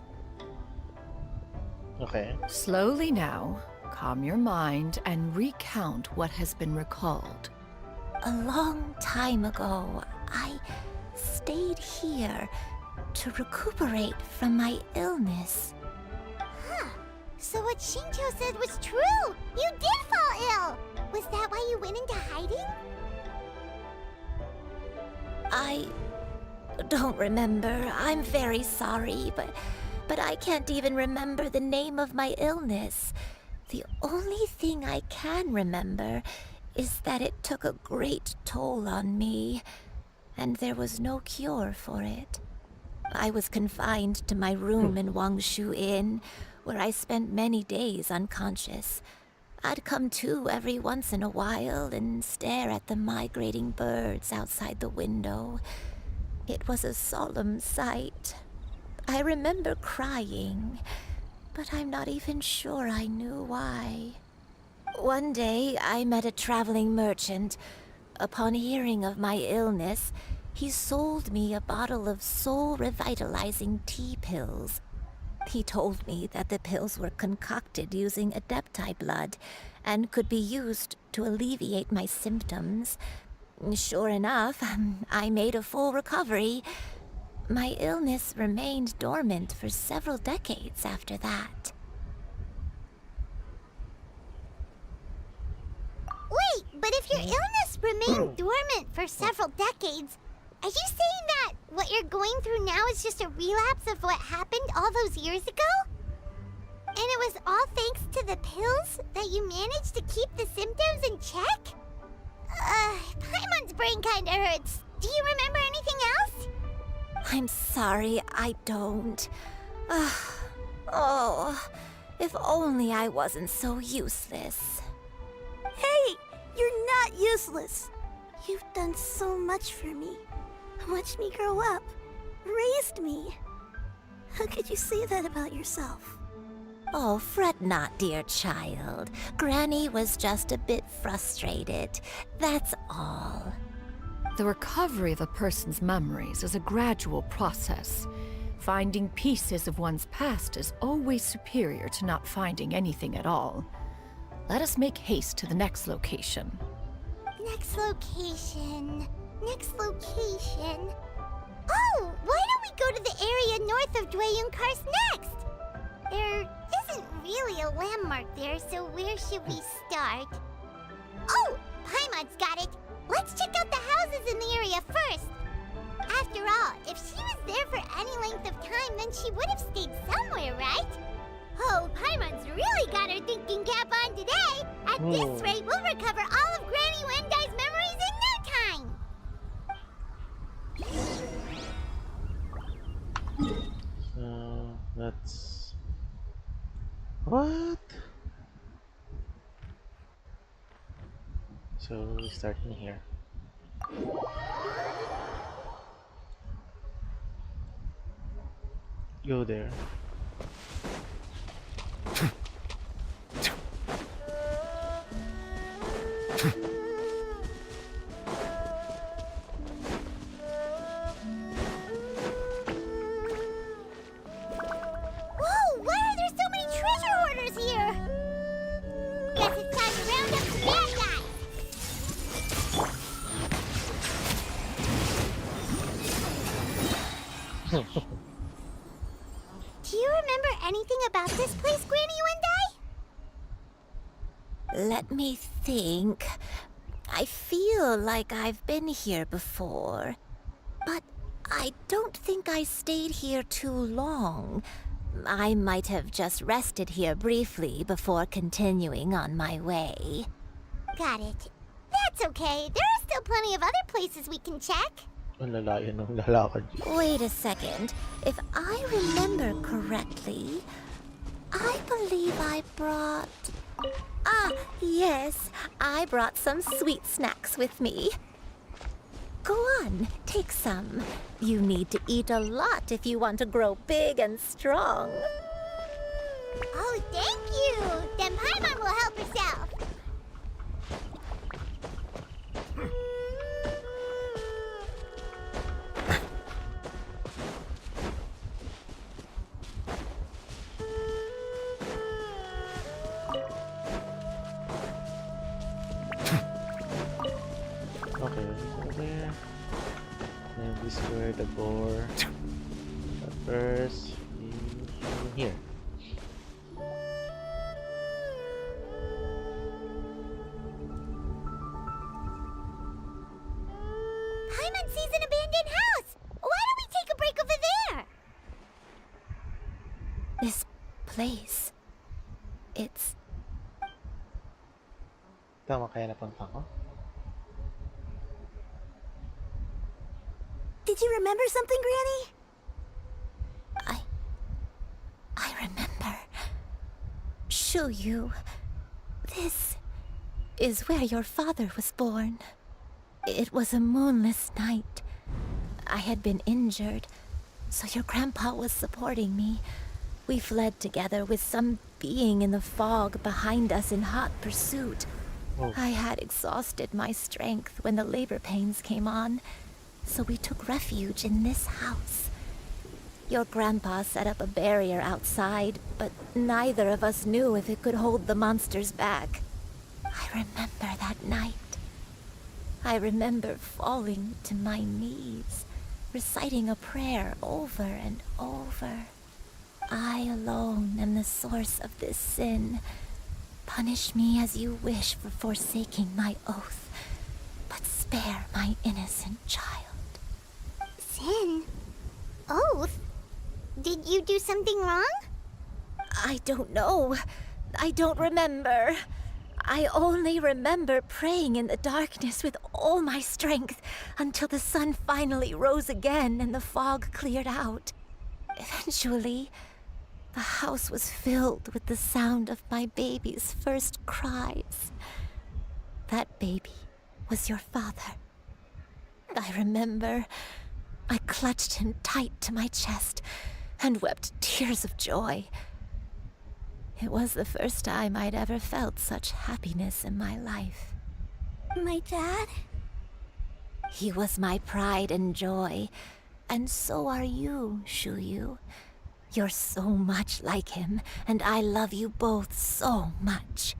Okay. Slowly now, calm your mind and recount what has been recalled. a long time ago, I stayed here to recuperate from my illness. Huh. So what Shinto said was true! You did fall ill! Was that why you went into hiding? I don't remember. I'm very sorry, but I can't even remember the name of my illness. The only thing I can remember is that it took a great toll on me, and there was no cure for it. I was confined to my room in Wangshu Inn, where I spent many days unconscious. I'd come to every once in a while and stare at the migrating birds outside the window. It was a solemn sight. I remember crying, but I'm not even sure I knew why. One day, I met a traveling merchant. Upon hearing of my illness, he sold me a bottle of soul-revitalizing tea pills. He told me that the pills were concocted using Adepti blood and could be used to alleviate my symptoms. Sure enough, I made a full recovery. My illness remained dormant for several decades after that. Wait, but if your illness remained dormant for several decades, are you saying that what you're going through now is just a relapse of what happened all those years ago? And it was all thanks to the pills that you managed to keep the symptoms in check? Paimon's brain kinda hurts. Do you remember anything else? I'm sorry, I don't. Oh, if only I wasn't so useless. Hey, you're not useless. You've done so much for me. Watched me grow up. Raised me. How could you say that about yourself? Oh, fret not, dear child. Granny was just a bit frustrated. That's all. The recovery of a person's memories is a gradual process. Finding pieces of one's past is always superior to not finding anything at all. Let us make haste to the next location. Next location. Next location. Oh, why don't we go to the area north of Dwayun Karst next? There isn't really a landmark there, so where should we start? Oh, Paimon's got it. Let's check out the houses in the area first. After all, if she was there for any length of time, then she would have stayed somewhere, right? Oh, Paimon's really got her thinking cap on today. At this rate, we'll recover all of Granny Wendai's memories in no time. That's... What? So, starting here. Go there. Whoa, why are there so many treasure hoarders here? Guess it's time to round up some bad guys. Do you remember anything about this place, Granny Wendai? Let me think. I feel like I've been here before, but I don't think I stayed here too long. I might have just rested here briefly before continuing on my way. Got it. That's okay. There are still plenty of other places we can check. Ang lalayo nung lalakad. Wait a second. If I remember correctly, I believe I brought... Ah, yes. I brought some sweet snacks with me. Go on, take some. You need to eat a lot if you want to grow big and strong. Oh, thank you! Then Paimon will help herself. Okay, over there. And this is where the boar. But first, here. Paimon sees an abandoned house! Why don't we take a break over there? This place... It's... Tama kaya napunta ko? Did you remember something, Granny? I remember. Shuyu. This is where your father was born. It was a moonless night. I had been injured, so your grandpa was supporting me. We fled together with some being in the fog behind us in hot pursuit. Oh. I had exhausted my strength when the labor pains came on, so we took refuge in this house. Your grandpa set up a barrier outside, but neither of us knew if it could hold the monsters back. I remember that night. I remember falling to my knees, reciting a prayer over and over. I alone am the source of this sin. Punish me as you wish for forsaking my oath, but spare my innocent child. Sin? Oath? Did you do something wrong? I don't know. I don't remember. I only remember praying in the darkness with all my strength until the sun finally rose again and the fog cleared out. Eventually, the house was filled with the sound of my baby's first cries. That baby was your father. I remember I clutched him tight to my chest and wept tears of joy. It was the first time I'd ever felt such happiness in my life. My dad? He was my pride and joy, and so are you, Shuyu. You're so much like him, and I love you both so much.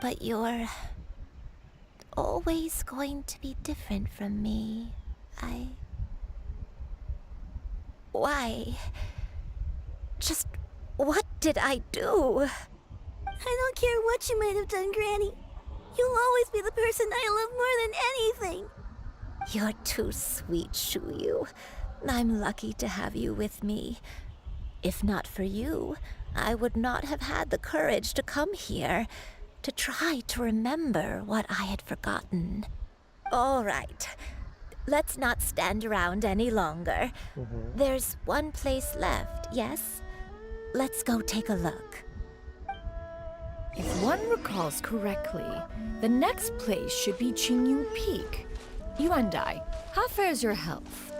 But you're always going to be different from me. Why? Just what did I do? I don't care what you might have done, Granny. You'll always be the person I love more than anything. You're too sweet, Shuyu. I'm lucky to have you with me. If not for you, I would not have had the courage to come here, to try to remember what I had forgotten. All right. Let's not stand around any longer. There's one place left, yes? Let's go take a look. If one recalls correctly, the next place should be Qingyu Peak. You and I, how fares your health?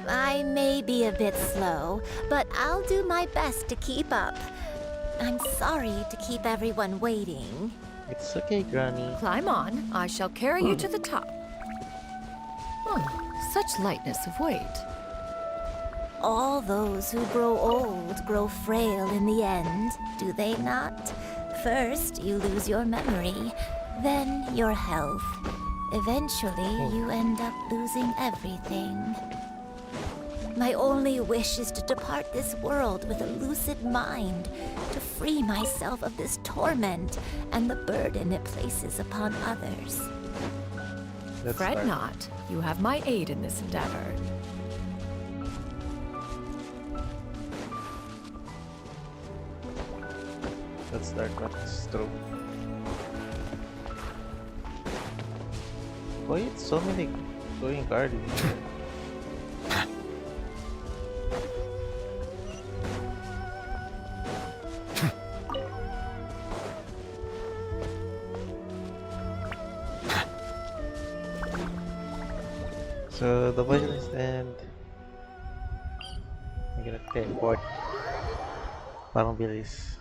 I may be a bit slow, but I'll do my best to keep up. I'm sorry to keep everyone waiting. It's okay, Granny. Climb on. I shall carry you to the top. Oh, such lightness of weight. All those who grow old grow frail in the end, do they not? First, you lose your memory, then your health. Eventually, you end up losing everything. My only wish is to depart this world with a lucid mind, to free myself of this torment and the burden it places upon others. Fret not. You have my aid in this endeavor. Let's start with stroke. Why it's so many So yung card. So the question is then I'm gonna teleport. Parang bilis.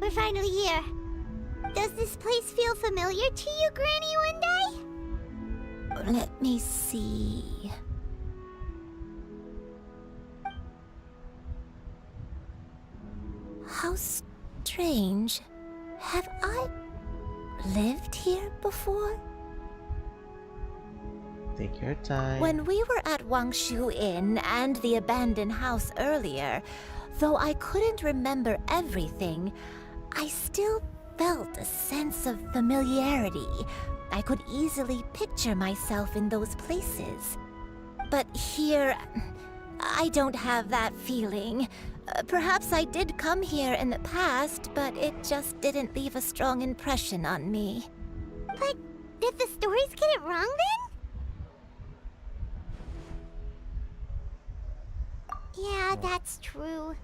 We're finally here. Does this place feel familiar to you, Granny, one day? Let me see. How strange. Have I lived here before? Take your time. When we were at Wangshu Inn and the abandoned house earlier, though I couldn't remember everything, I still felt a sense of familiarity. I could easily picture myself in those places. But here, I don't have that feeling. Perhaps I did come here in the past, but it just didn't leave a strong impression on me. But did the stories get it wrong then? Yeah, that's true.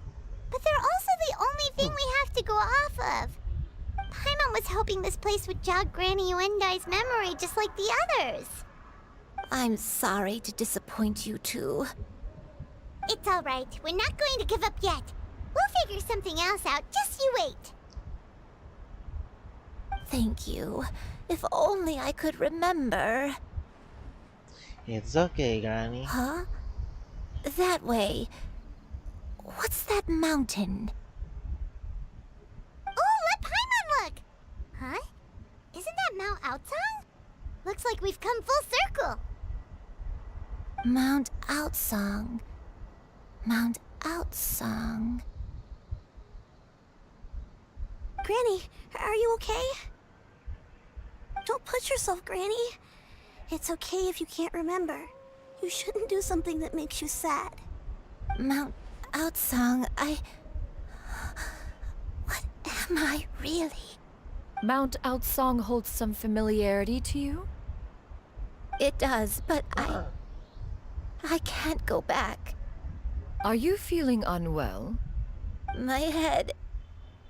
But they're also the only thing we have to go off of. Paimon was hoping this place would jog Granny Uendai's memory just like the others. I'm sorry to disappoint you too. It's alright. We're not going to give up yet. We'll figure something else out. Just you wait. Thank you. If only I could remember. It's okay, Granny. Huh? That way. What's that mountain? Oh, let Paimon look! Huh? Isn't that Mount Outsong? Looks like we've come full circle. Mount Outsong. Mount Outsong. Granny, are you okay? Don't push yourself, Granny. It's okay if you can't remember. You shouldn't do something that makes you sad. Mount Outsong, What am I really? Mount Outsong holds some familiarity to you? It does, but I can't go back. Are you feeling unwell? My head,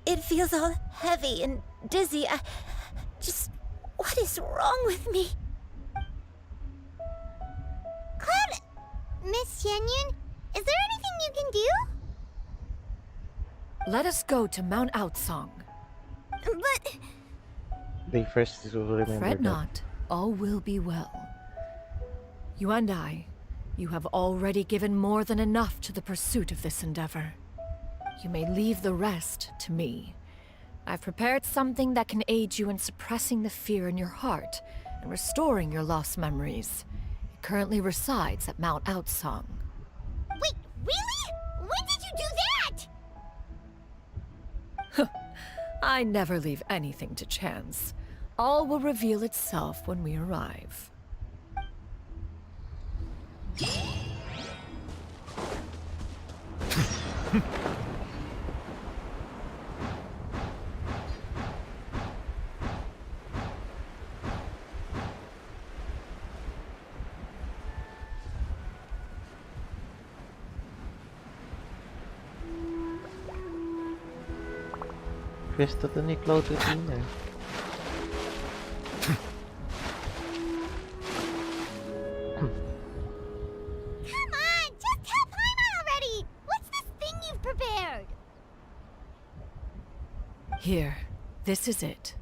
it feels all heavy and dizzy. What is wrong with me? Cloud, Miss Xianyun, is there anything you can do? Let us go to Mount Outsong. But... They first to remember Fret that. not, all will be well. You and I, you have already given more than enough to the pursuit of this endeavor. You may leave the rest to me. I've prepared something that can aid you in suppressing the fear in your heart and restoring your lost memories. It currently resides at Mount Outsong. Wait, really? When did you do that? I never leave anything to chance. All will reveal itself when we arrive. Pwesto to ni Cloud Retainer. Come on, just tell Paimon already! What's this thing you've prepared? Here, this is it.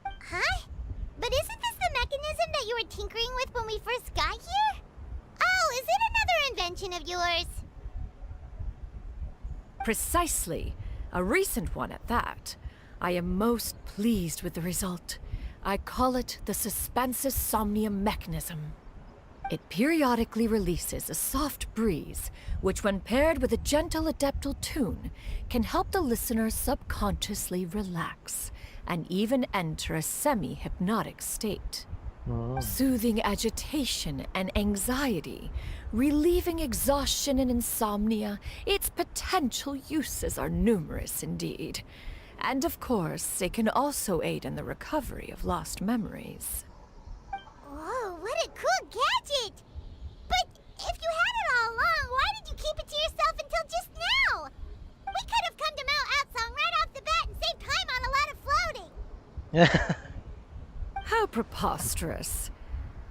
Huh? But isn't this the mechanism that you were tinkering with when we first got here? Oh, is it another invention of yours? Precisely. A recent one at that. I am most pleased with the result. I call it the Suspensus Somnium mechanism. It periodically releases a soft breeze, which when paired with a gentle adeptal tune, can help the listener subconsciously relax and even enter a semi-hypnotic state. Soothing agitation and anxiety, relieving exhaustion and insomnia, its potential uses are numerous indeed. And of course, it can also aid in the recovery of lost memories. Whoa, what a cool gadget! But if you had it all along, why did you keep it to yourself until just now? We could have come to Mount Outsong right off the bat and saved time on a lot of floating. How preposterous.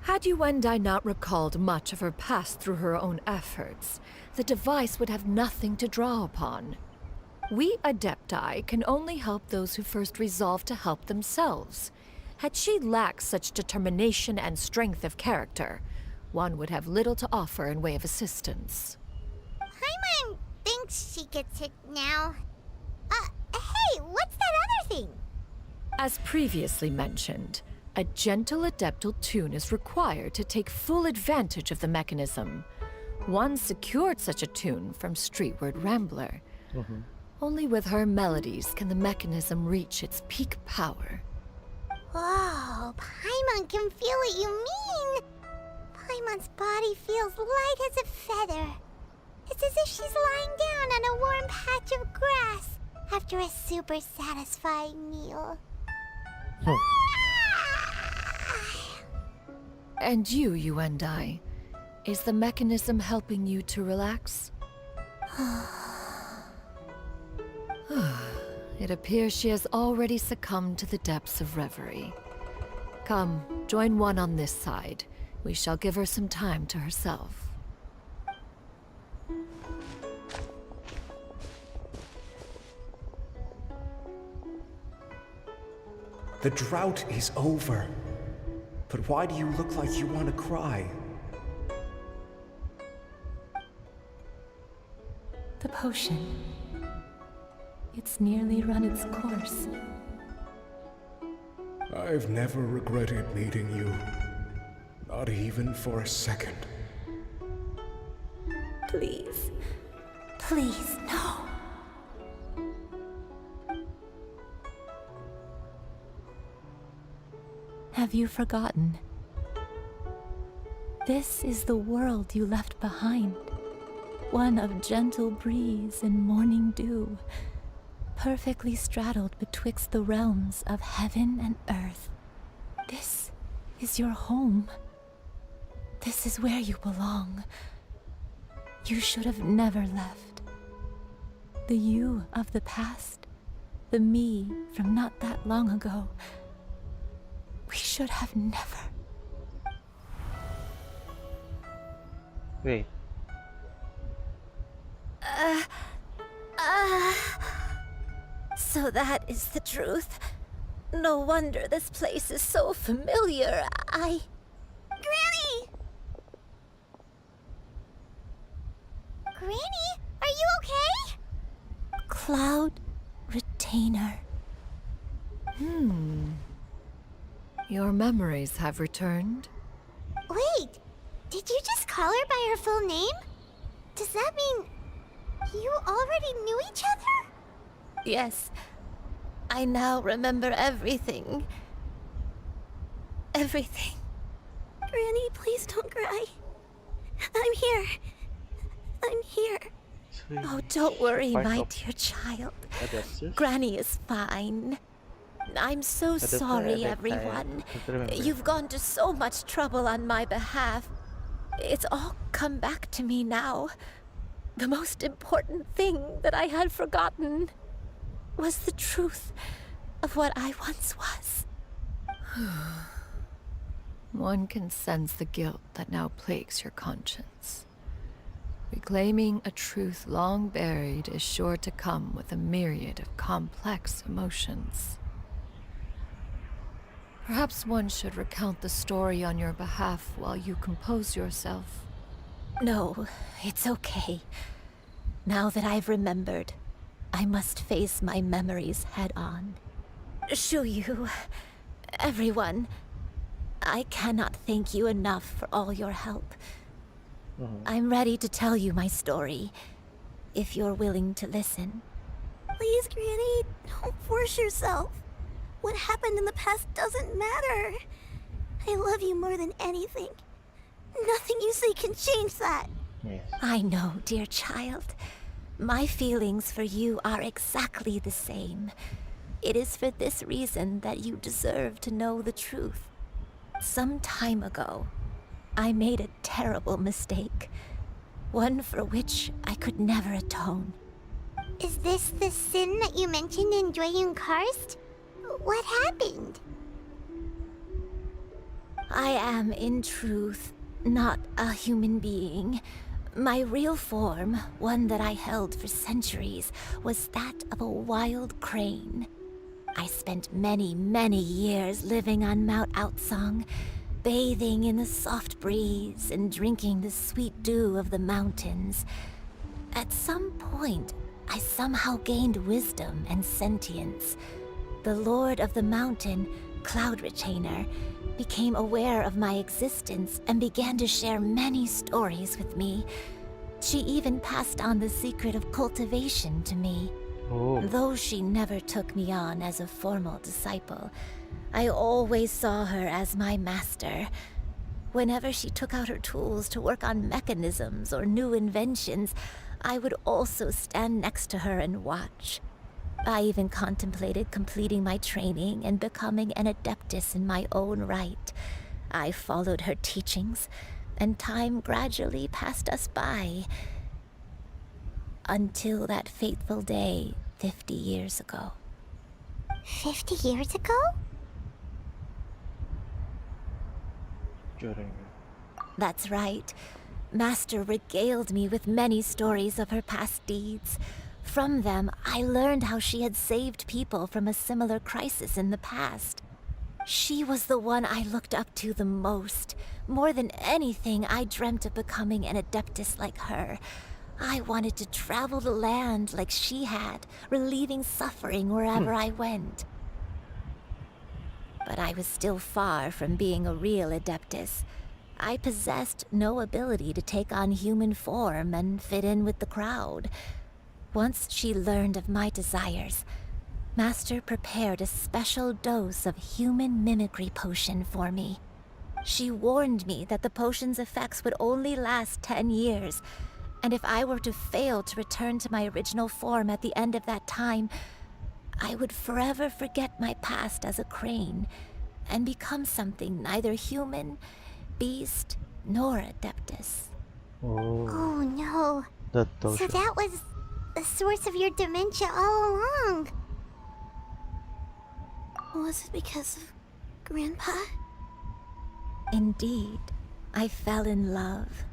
Had Yuendai not recalled much of her past through her own efforts, the device would have nothing to draw upon. We Adepti can only help those who first resolve to help themselves. Had she lacked such determination and strength of character, one would have little to offer in way of assistance. Paimon thinks she gets it now. Hey, what's that other thing? As previously mentioned, a gentle adeptal tune is required to take full advantage of the mechanism. One secured such a tune from Streetward Rambler. Only with her melodies can the mechanism reach its peak power. Whoa, Paimon can feel what you mean. Paimon's body feels light as a feather. It's as if she's lying down on a warm patch of grass after a super satisfying meal. And you, Yuendai, is the mechanism helping you to relax? It appears she has already succumbed to the depths of reverie. Come, join one on this side. We shall give her some time to herself. The drought is over. But why do you look like you want to cry? The potion. It's nearly run its course. I've never regretted meeting you. Not even for a second. Please. Please, no. Have you forgotten? This is the world you left behind. One of gentle breeze and morning dew, perfectly straddled betwixt the realms of heaven and earth. This is your home. This is where you belong. You should have never left. The you of the past, the me from not that long ago, we should have never. Wait. So that is the truth. No wonder this place is so familiar. Granny! Granny, are you okay? Cloud Retainer. Your memories have returned? Wait, did you just call her by her full name? Does that mean you already knew each other? Yes. I now remember everything. Everything. Granny, please don't cry. I'm here. I'm here. Oh, don't worry, Part my of dear child. Adapters? Granny is fine. I'm so Adapter, sorry, adapter, everyone. I don't remember. You've gone to so much trouble on my behalf. It's all come back to me now. The most important thing that I had forgotten was the truth of what I once was. One can sense the guilt that now plagues your conscience. Reclaiming a truth long buried is sure to come with a myriad of complex emotions. Perhaps one should recount the story on your behalf while you compose yourself. No, it's okay. Now that I've remembered, I must face my memories head on. Shuyu, everyone, I cannot thank you enough for all your help. Mhm. I'm ready to tell you my story, if you're willing to listen. Please, Granny, don't force yourself. What happened in the past doesn't matter. I love you more than anything. Nothing you say can change that. Yes. I know, dear child. My feelings for you are exactly the same. It is for this reason that you deserve to know the truth. Some time ago, I made a terrible mistake. One for which I could never atone. Is this the sin that you mentioned in Dwayne Karst? What happened? I am, in truth, not a human being. My real form, one that I held for centuries, was that of a wild crane. I spent many, many years living on Mount Outsong, bathing in the soft breeze and drinking the sweet dew of the mountains. At some point, I somehow gained wisdom and sentience. The Lord of the Mountain, Cloud Retainer, became aware of my existence and began to share many stories with me. She even passed on the secret of cultivation to me. Oh. Though she never took me on as a formal disciple, I always saw her as my master. Whenever she took out her tools to work on mechanisms or new inventions, I would also stand next to her and watch. I even contemplated completing my training and becoming an adeptus in my own right. I followed her teachings, and time gradually passed us by. Until that fateful day 50 years ago. 50 years ago? That's right. Master regaled me with many stories of her past deeds. From them, I learned how she had saved people from a similar crisis in the past. She was the one I looked up to the most. More than anything, I dreamt of becoming an adeptus like her. I wanted to travel the land like she had, relieving suffering wherever I went. But I was still far from being a real adeptus. I possessed no ability to take on human form and fit in with the crowd. Once she learned of my desires, Master prepared a special dose of human mimicry potion for me. She warned me that the potion's effects would only last 10 years, and if I were to fail to return to my original form at the end of that time, I would forever forget my past as a crane and become something neither human, beast, nor adeptus. Oh no. So that was the source of your dementia all along. Was it because of Grandpa? Indeed, I fell in love.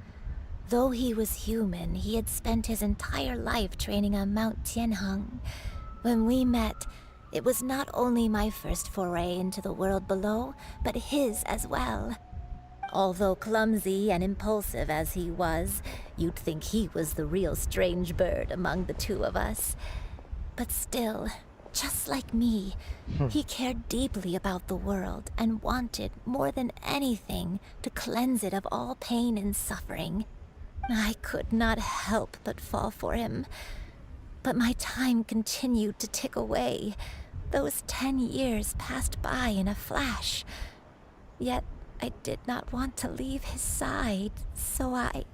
Though he was human, he had spent his entire life training on Mount Tianheng. When we met, it was not only my first foray into the world below, but his as well. Although clumsy and impulsive as he was, you'd think he was the real strange bird among the two of us. But still, just like me, he cared deeply about the world and wanted, more than anything, to cleanse it of all pain and suffering. I could not help but fall for him. But my time continued to tick away. Those 10 years passed by in a flash. Yet I did not want to leave his side, so I...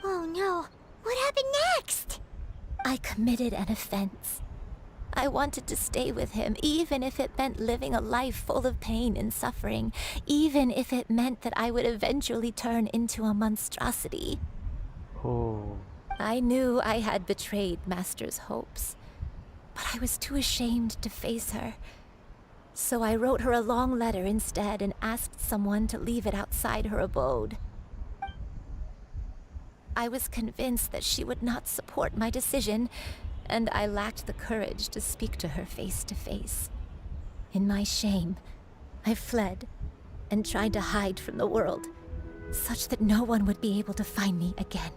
Oh no. What happened next? I committed an offense. I wanted to stay with him, even if it meant living a life full of pain and suffering, even if it meant that I would eventually turn into a monstrosity. Oh. I knew I had betrayed Master's hopes, but I was too ashamed to face her. So I wrote her a long letter instead and asked someone to leave it outside her abode. I was convinced that she would not support my decision, and I lacked the courage to speak to her face to face. In my shame, I fled and tried to hide from the world, such that no one would be able to find me again.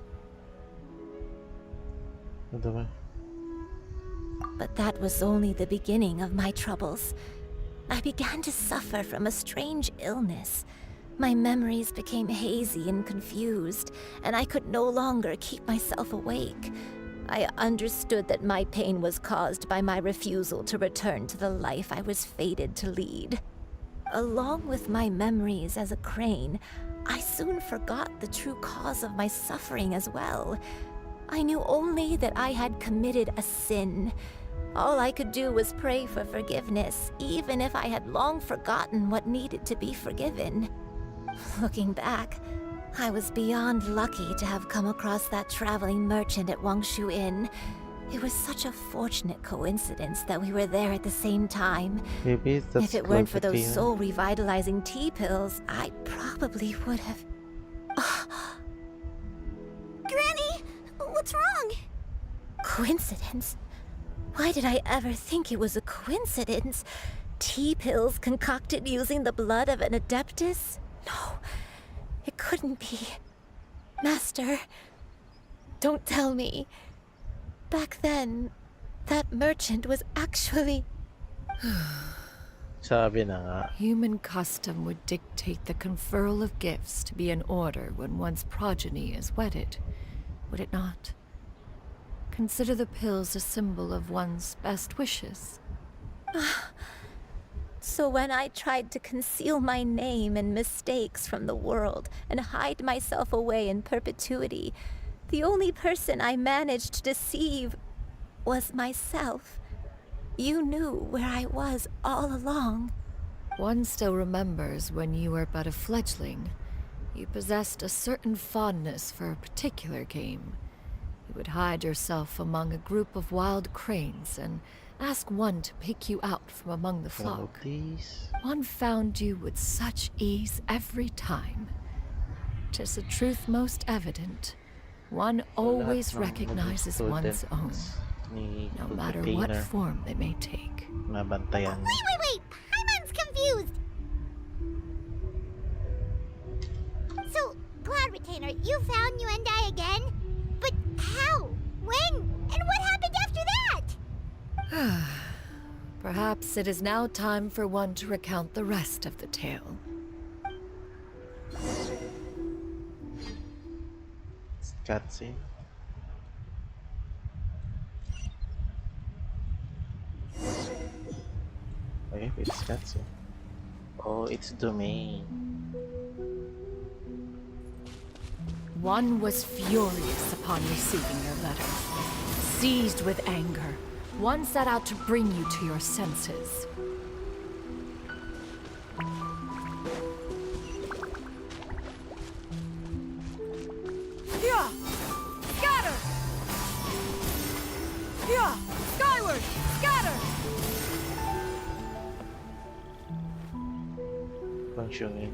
But that was only the beginning of my troubles. I began to suffer from a strange illness. My memories became hazy and confused, and I could no longer keep myself awake. I understood that my pain was caused by my refusal to return to the life I was fated to lead. Along with my memories as a crane, I soon forgot the true cause of my suffering as well. I knew only that I had committed a sin. All I could do was pray for forgiveness, even if I had long forgotten what needed to be forgiven. Looking back, I was beyond lucky to have come across that traveling merchant at Wangshu Inn. It was such a fortunate coincidence that we were there at the same time. Maybe that's If it weren't for those Cloverfield. soul-revitalizing tea pills, I probably would have... Granny, what's wrong? Coincidence? Why did I ever think it was a coincidence? Tea pills concocted using the blood of an adeptus? No, it couldn't be. Master, don't tell me. Back then, that merchant was actually... Sabi na nga. Human custom would dictate the conferral of gifts to be in order when one's progeny is wedded, would it not? Consider the pills a symbol of one's best wishes. So when I tried to conceal my name and mistakes from the world and hide myself away in perpetuity, the only person I managed to deceive was myself. You knew where I was all along. One still remembers when you were but a fledgling. You possessed a certain fondness for a particular game. You would hide yourself among a group of wild cranes and ask one to pick you out from among the flock. One found you with such ease every time. 'Tis a truth most evident. One always recognizes one's own, no matter what form they may take. Nabantayan. Wait! Paimon's confused! So, Cloud Retainer, you found Yuendai again? But how? When? And what happened after that? Perhaps it is now time for one to recount the rest of the tale. Cutscene. Okay, it's cutscene. Oh, it's domain. One was furious upon receiving your letter. Seized with anger, one set out to bring you to your senses. Yeah! Scatter! Yeah! Skyward! Scatter! Functioning.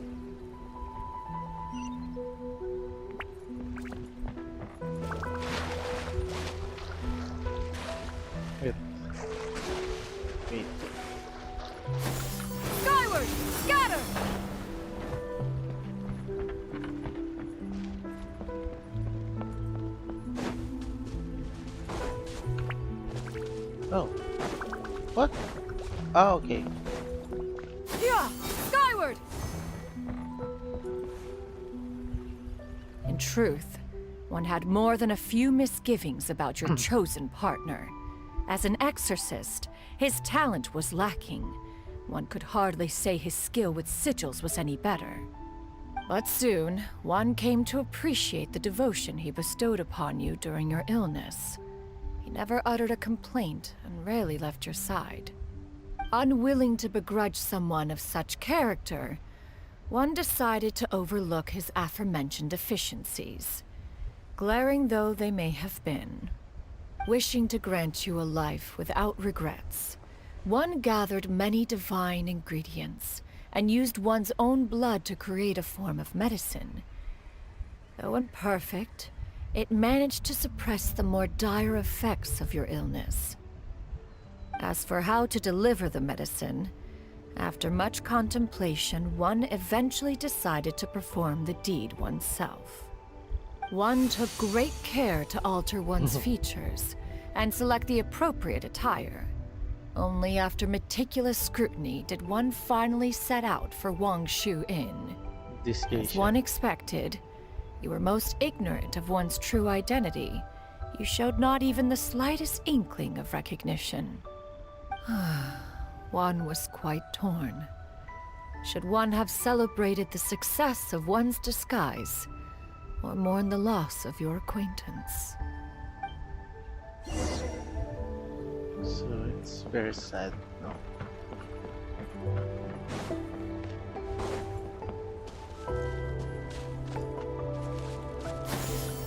Wait. Skyward! Scatter! Oh. What? Oh, okay. Yeah! Skyward! In truth, one had more than a few misgivings about your chosen partner. As an exorcist, his talent was lacking. One could hardly say his skill with sigils was any better. But soon, one came to appreciate the devotion he bestowed upon you during your illness. He never uttered a complaint and rarely left your side. Unwilling to begrudge someone of such character, one decided to overlook his aforementioned deficiencies, glaring though they may have been. Wishing to grant you a life without regrets, one gathered many divine ingredients and used one's own blood to create a form of medicine. Though imperfect, it managed to suppress the more dire effects of your illness. As for how to deliver the medicine, after much contemplation, one eventually decided to perform the deed oneself. One took great care to alter one's features, and select the appropriate attire. Only after meticulous scrutiny did one finally set out for Wangshu Inn. As one expected, you were most ignorant of one's true identity. You showed not even the slightest inkling of recognition. One was quite torn. Should one have celebrated the success of one's disguise, or mourn the loss of your acquaintance? So it's very sad, no?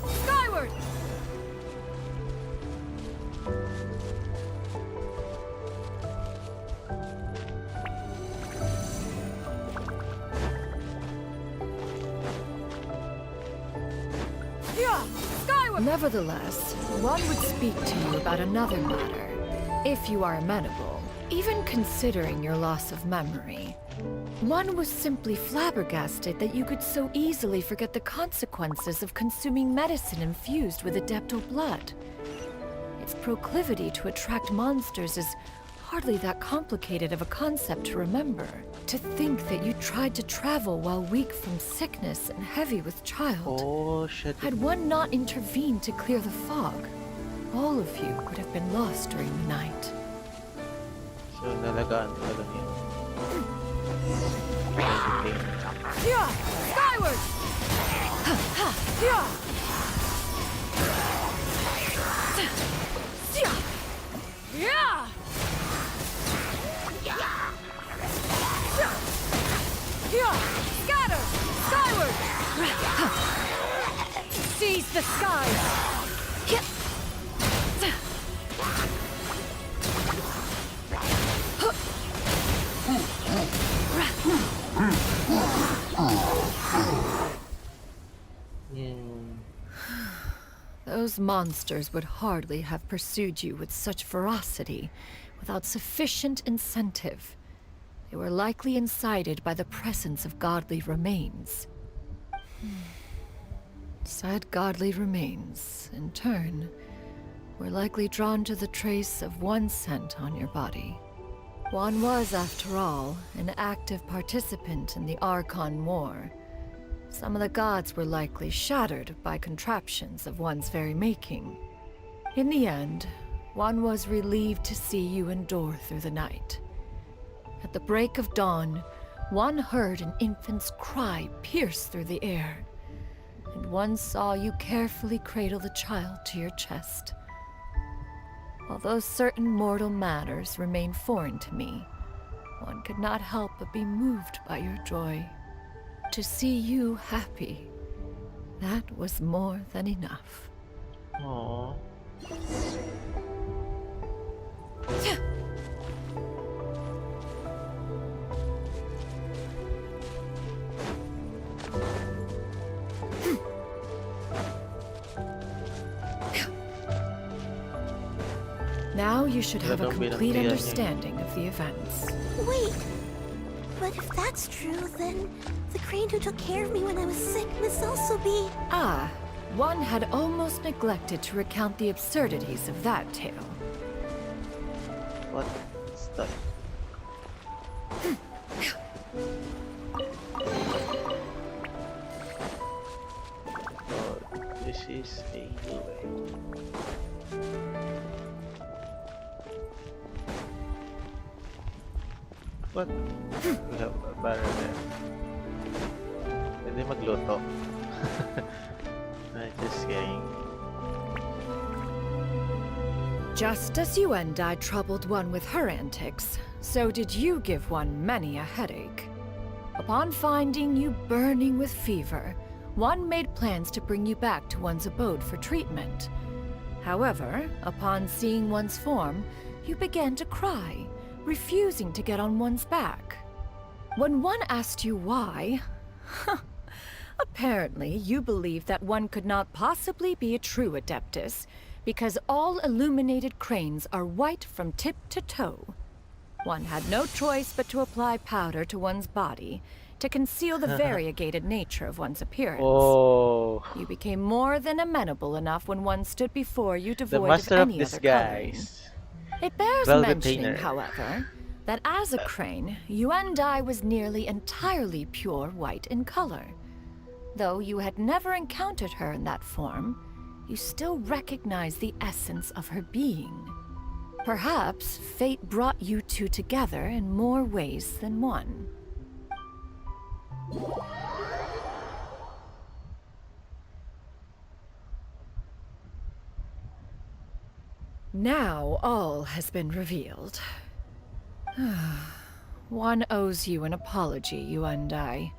Skyward! Yeah, skyward! Nevertheless, one would speak to you about another matter, if you are amenable. Even considering your loss of memory, one was simply flabbergasted that you could so easily forget the consequences of consuming medicine infused with Adeptal blood. Its proclivity to attract monsters is hardly that complicated of a concept to remember. To think that you tried to travel while weak from sickness and heavy with child. Oh, shit. Had one not intervened to clear the fog, all of you would have been lost during the night. So, nalagaan talaga niya. Yeah, skyward! Yeah! Yeah! Yeah! Scatter! Skyward! Seize the skies! Those monsters would hardly have pursued you with such ferocity without sufficient incentive. They were likely incited by the presence of godly remains. Said godly remains, in turn, were likely drawn to the trace of one scent on your body. One was, after all, an active participant in the Archon War. Some of the gods were likely shattered by contraptions of one's very making. In the end, one was relieved to see you endure through the night. At the break of dawn, one heard an infant's cry pierce through the air, and one saw you carefully cradle the child to your chest. Although certain mortal matters remain foreign to me, one could not help but be moved by your joy. To see you happy, that was more than enough. Aww. Now you should have a complete understanding of the events. Wait, but if that's true, then the crane who took care of me when I was sick must also be... Ah, one had almost neglected to recount the absurdities of that tale. What's that? Oh, this is a way. What? We have a barrel there. Pwede magluto. Just kidding. Just as you and I troubled one with her antics, so did you give one many a headache. Upon finding you burning with fever, one made plans to bring you back to one's abode for treatment. However, upon seeing one's form, you began to cry, refusing to get on one's back. When one asked you why, apparently you believed that one could not possibly be a true Adeptus, because all illuminated cranes are white from tip to toe. One had no choice but to apply powder to one's body, to conceal the variegated nature of one's appearance. Oh. You became more than amenable enough when one stood before you The devoid of master of any other coloring. disguise. It bears Velvet mentioning, Tainer. however, that as a crane, Yuandai was nearly entirely pure white in color. Though you had never encountered her in that form, you still recognized the essence of her being. Perhaps fate brought you two together in more ways than one. Now all has been revealed. One owes you an apology, Yuandai.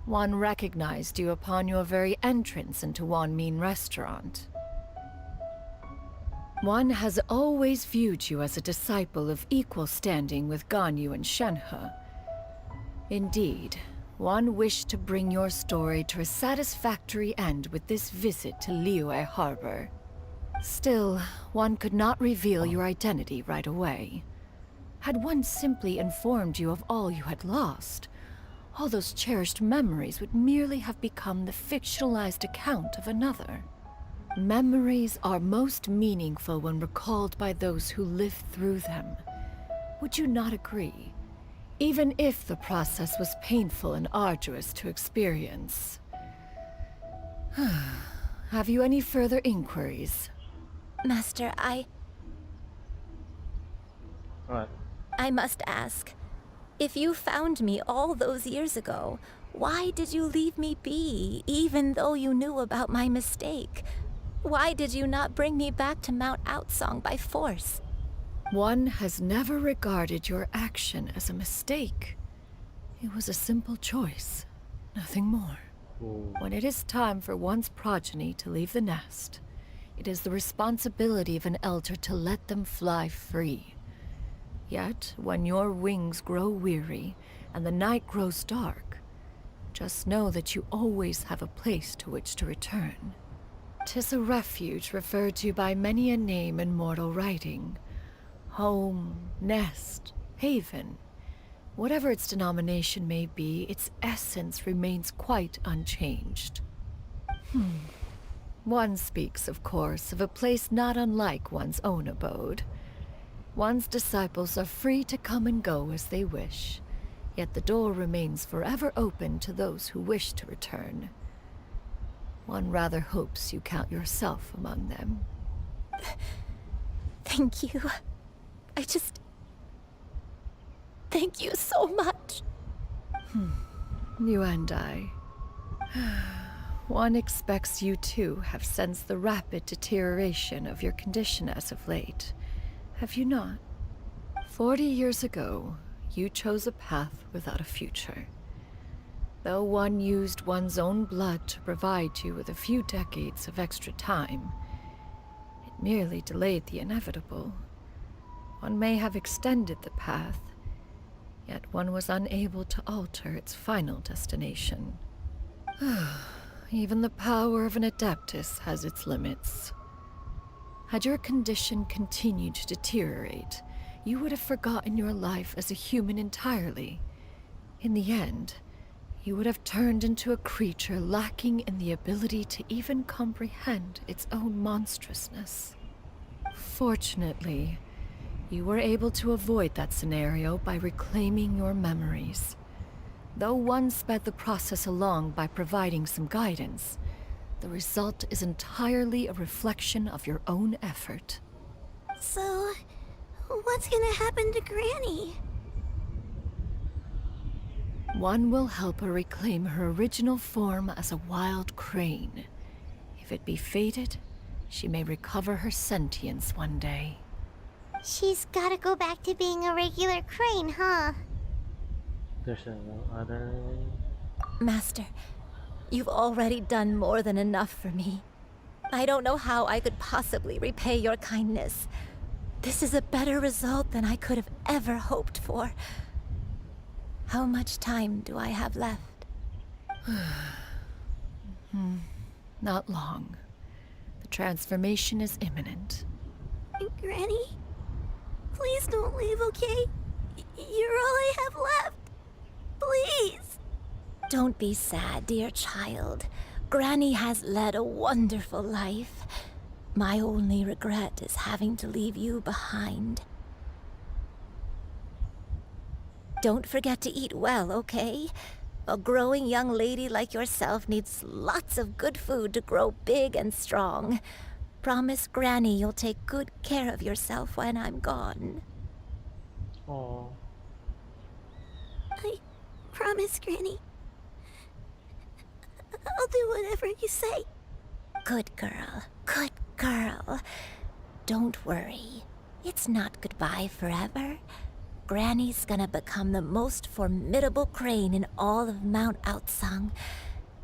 One recognized you upon your very entrance into Wanmin Restaurant. One has always viewed you as a disciple of equal standing with Ganyu and Shenhe. Indeed, one wished to bring your story to a satisfactory end with this visit to Liyue Harbor. Still, one could not reveal your identity right away. Had one simply informed you of all you had lost, all those cherished memories would merely have become the fictionalized account of another. Memories are most meaningful when recalled by those who lived through them. Would you not agree? Even if the process was painful and arduous to experience. Have you any further inquiries? Master, What? I must ask. If you found me all those years ago, why did you leave me be, even though you knew about my mistake? Why did you not bring me back to Mount Outsong by force? One has never regarded your action as a mistake. It was a simple choice, nothing more. When it is time for one's progeny to leave the nest, it is the responsibility of an elder to let them fly free. Yet, when your wings grow weary and the night grows dark, just know that you always have a place to which to return. 'Tis a refuge referred to by many a name in mortal writing. Home, nest, haven. Whatever its denomination may be, its essence remains quite unchanged. One speaks, of course, of a place not unlike one's own abode. One's disciples are free to come and go as they wish, yet the door remains forever open to those who wish to return. One rather hopes you count yourself among them. Thank you. Thank you so much. You and I. One expects you too have sensed the rapid deterioration of your condition as of late. Have you not? 40 years ago, you chose a path without a future. Though one used one's own blood to provide you with a few decades of extra time, it merely delayed the inevitable. One may have extended the path, yet one was unable to alter its final destination. Even the power of an Adeptus has its limits. Had your condition continued to deteriorate, you would have forgotten your life as a human entirely. In the end, you would have turned into a creature lacking in the ability to even comprehend its own monstrousness. Fortunately, you were able to avoid that scenario by reclaiming your memories. Though one sped the process along by providing some guidance, the result is entirely a reflection of your own effort. So, what's gonna happen to Granny? One will help her reclaim her original form as a wild crane. If it be fated, she may recover her sentience one day. She's gotta go back to being a regular crane, huh? There's no other way. Master, you've already done more than enough for me. I don't know how I could possibly repay your kindness. This is a better result than I could have ever hoped for. How much time do I have left? Not long. The transformation is imminent. Granny? Please don't leave, okay? You're all I have left. Please. Don't be sad, dear child. Granny has led a wonderful life. My only regret is having to leave you behind. Don't forget to eat well, okay? A growing young lady like yourself needs lots of good food to grow big and strong. Promise Granny you'll take good care of yourself when I'm gone. Oh. I promise, Granny. I'll do whatever you say. Good girl. Good girl. Don't worry. It's not goodbye forever. Granny's gonna become the most formidable crane in all of Mount Outsung.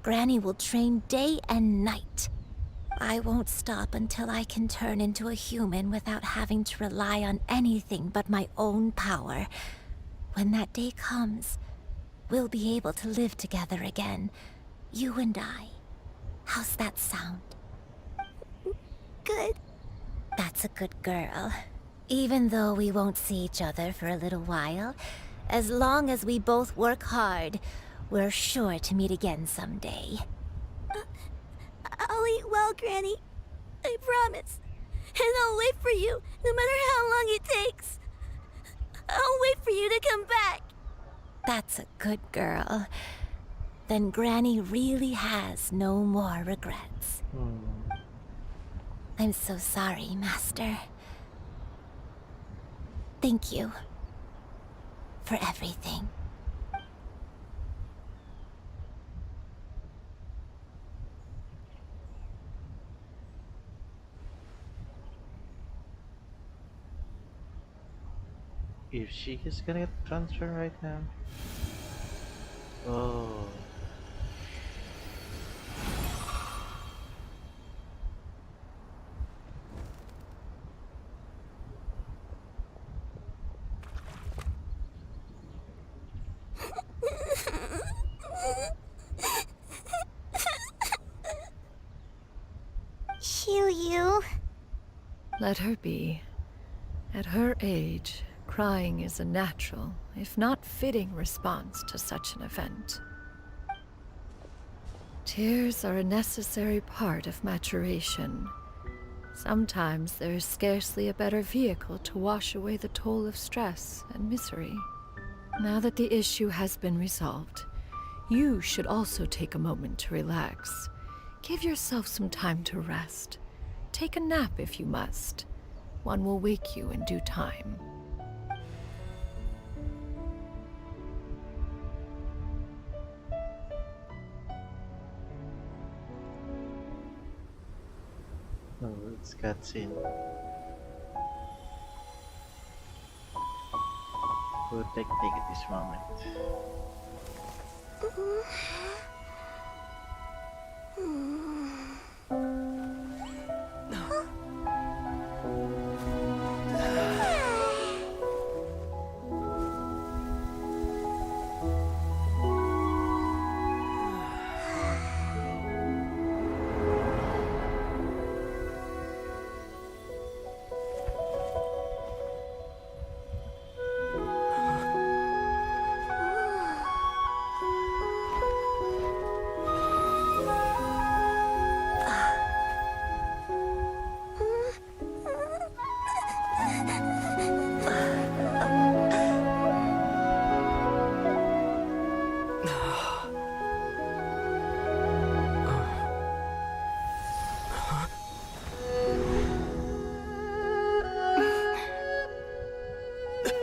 Granny will train day and night. I won't stop until I can turn into a human without having to rely on anything but my own power. When that day comes, we'll be able to live together again. You and I. How's that sound? Good. That's a good girl. Even though we won't see each other for a little while, as long as we both work hard, we're sure to meet again someday. I'll eat well, Granny. I promise. And I'll wait for you, no matter how long it takes. I'll wait for you to come back. That's a good girl. Then Granny really has no more regrets. I'm so sorry, Master. Thank you for everything. If she is gonna get transferred right now. Oh. Xiu. Let her be. At her age, crying is a natural, if not fitting, response to such an event. Tears are a necessary part of maturation. Sometimes there is scarcely a better vehicle to wash away the toll of stress and misery. Now that the issue has been resolved, you should also take a moment to relax. Give yourself some time to rest. Take a nap if you must. One will wake you in due time. Oh, it's cutscene. Good technique at this moment.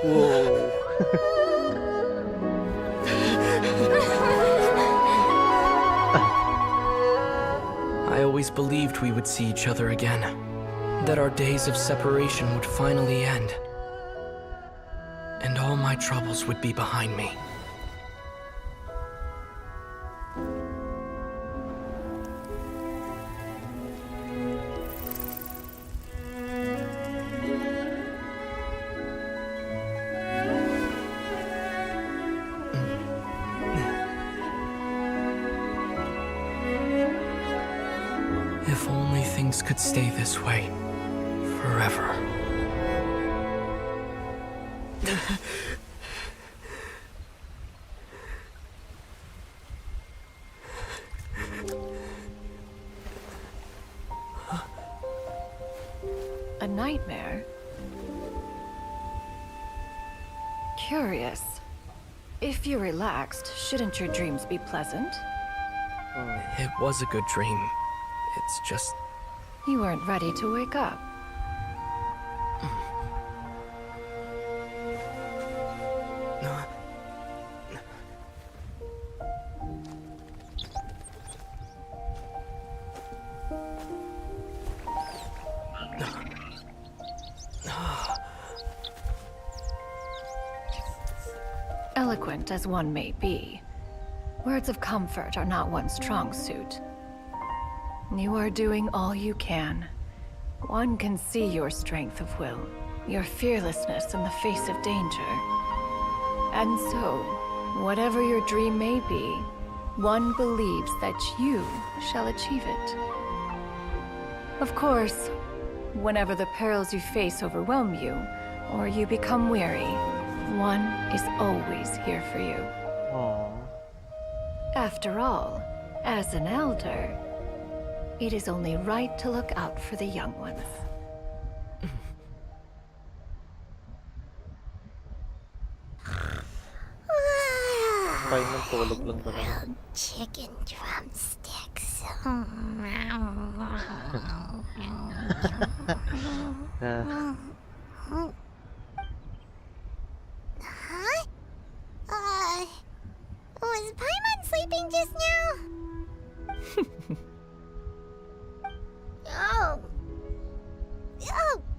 Whoa. I always believed we would see each other again, that our days of separation would finally end, and all my troubles would be behind me. If only things could stay this way forever. Curious. If you're relaxed, shouldn't your dreams be pleasant? It was a good dream. It's just... You weren't ready to wake up. Eloquent as one may be, words of comfort are not one's strong suit. You are doing all you can. One can see your strength of will, your fearlessness in the face of danger. And so, whatever your dream may be, one believes that you shall achieve it. Of course, whenever the perils you face overwhelm you, or you become weary, one is always here for you. Aww. After all, as an elder, it is only right to look out for the young ones. Grilled chicken drumsticks. Huh? Was Paimon sleeping just now? Oh,